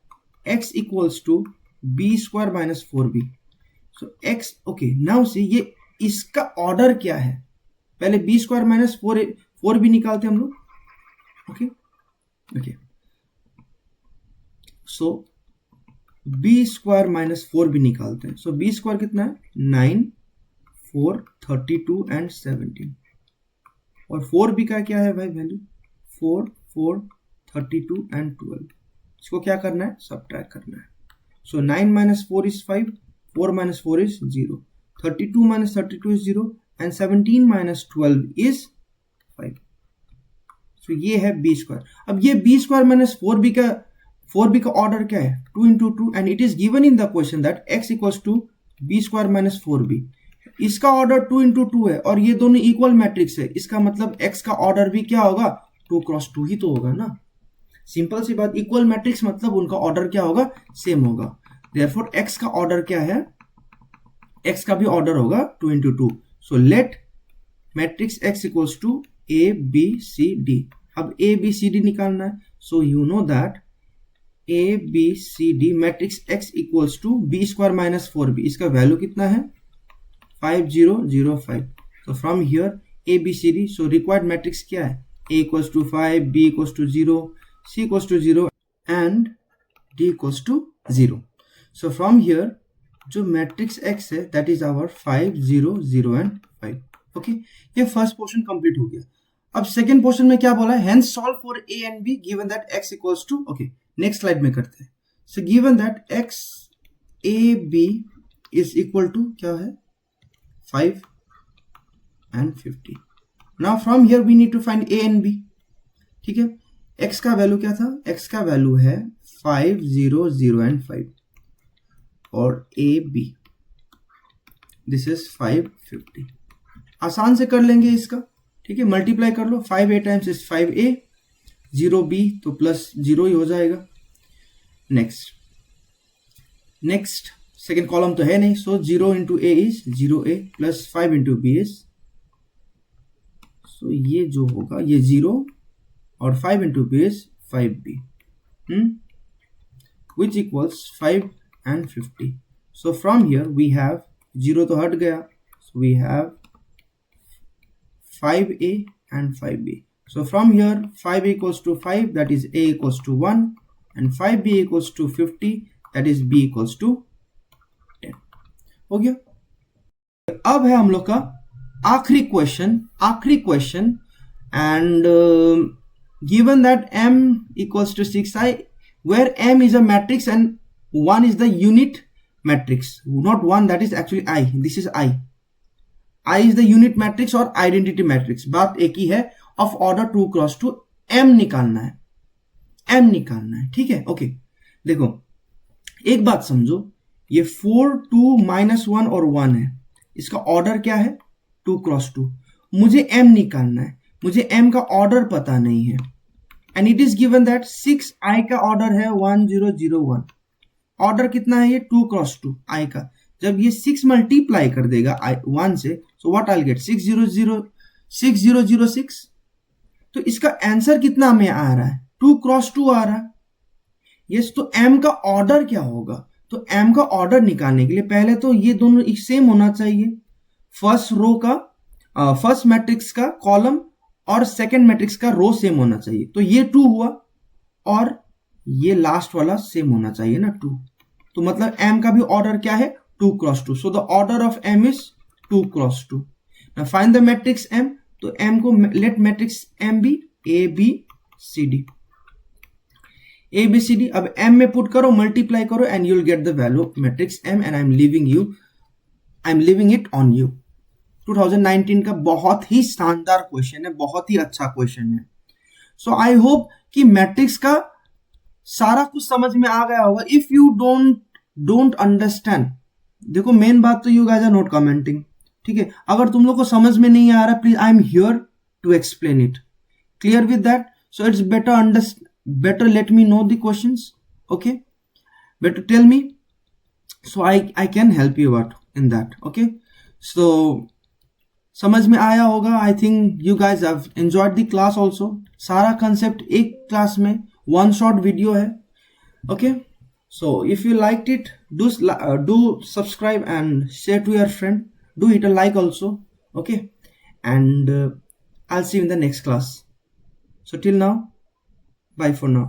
x equals to b square minus 4b. So x, okay, now see ये इसका order क्या है, पहले b square minus 4b निकालते हम लोग, ओके ओके। सो b square minus 4b निकालते हैं, सो b square कितना है 9 4 32 and 17, और 4b का क्या है भाई वैल्यू 4 4 32 and 12, इसको क्या करना है सबट्रैक्ट करना है। सो 9 minus 4 is 5, 4 minus 4 is 0, 32 minus 32 is 0 and 17 minus 12 is 5, so ये है b स्क्वायर। अब ये b स्क्वायर माइनस 4b का ऑर्डर क्या है 2 into 2, and it is given in the question that x equals to b square minus 4b, इसका order 2 into 2 है और ये दोनों इक्वल मैट्रिक्स है, इसका मतलब x का ऑर्डर भी क्या होगा 2 क्रॉस 2 ही तो होगा ना, सिंपल सी बात, इक्वल मैट्रिक्स मतलब उनका ऑर्डर क्या होगा सेम होगा, देयरफॉर x का ऑर्डर क्या है, x का भी ऑर्डर होगा 2 into 2, so let matrix x equals to a b c d। अब a b c d निकालना है, so you know that a b c d matrix x equals to b square minus 4b, इसका value कितना है 5005, so from here a b c d, so required matrix क्या है a equals to 5, b equals to 0, c equals to 0 and d equals to 0, so from here जो matrix x है that is our 5 0 0 and 5, okay, ये first portion complete हो गया। अब second portion में क्या बोला है, hence solve for a and b given that x equals to, okay, next slide में करते हैं, so given that x a b is equal to क्या है 5 and 50, now from here we need to find a and b, ठीक है। x का value क्या था, x का वैल्यू है 5 0 0 and 5, और a b दिस इज 550, आसान से कर लेंगे इसका, ठीक है, मल्टीप्लाई कर लो, 5a times is 5a, 0b तो प्लस 0 ही हो जाएगा। नेक्स्ट सेकेंड कॉलम तो है नहीं, सो 0 into a is 0a plus 5 into b is, सो ये जो होगा ये 0 और 5 into b is 5b, which equals 5 and 50, so from here we have 0 तो हट गया, so we have 5a and 5b, so from here 5 equals to 5 that is a equals to 1 and 5b equals to 50 that is b equals to 10, हो गया। अब है हम लोग का आखिरी question and given that m equals to 6i where m is a matrix and 1 is the unit matrix, not 1, that is actually I, this is I is the unit matrix और identity matrix, बात एक ही है, of order 2 cross 2, m निकालना है, ठीक है, okay. देखो एक बात समझो, ये 4 2 -1 और 1 है, इसका ऑर्डर क्या है 2 cross 2, मुझे m निकालना है, मुझे m का ऑर्डर पता नहीं है, and it is given that 6i का ऑर्डर है 1001, ऑर्डर कितना है ये 2 cross 2 i का, जब ये 6 मल्टीप्लाई कर देगा 1 से, सो व्हाट आई गेट 6006, तो इसका आंसर कितना हमें आ रहा है 2 cross 2 आ रहा है, यस। तो m का ऑर्डर क्या होगा, तो m का ऑर्डर निकालने के लिए पहले तो ये दोनों एक सेम होना चाहिए, फर्स्ट रो का फर्स्ट मैट्रिक्स का कॉलम और सेकंड मैट्रिक्स का रो सेम होना चाहिए, तो ये 2 हुआ और ये लास्ट वाला सेम होना चाहिए ना 2, तो मतलब m का भी ऑर्डर क्या है 2 cross 2, so the order of m is 2 cross 2। Now find the matrix m, तो m को let matrix m be a b c d, a b c d, अब m में पुट करो, मल्टीप्लाई करो and you will get the value of matrix m, and I am living it on you. 2019 का बहुत ही शानदार question है, बहुत ही अच्छा क्वेश्चन है। सो आई होप कि मैट्रिक्स का सारा कुछ समझ में आ गया होगा. इफ यू डोंट अंडरस्टैंड, देखो मेन बात तो you guys are not commenting. ठीक है, अगर तुम लोग को समझ में नहीं आ रहा, please I am here to explain it. Clear with that? So it's better let me know the questions. Okay, better tell me, so I can help you out in that. Okay, so समझ में आया होगा. I think you guys have enjoyed the class also. सारा concept एक class में, one shot video है. Okay, so if you liked it, do subscribe and share to your friend. Do hit a like also. Okay, and I'll see you in the next class. So till now, bye for now.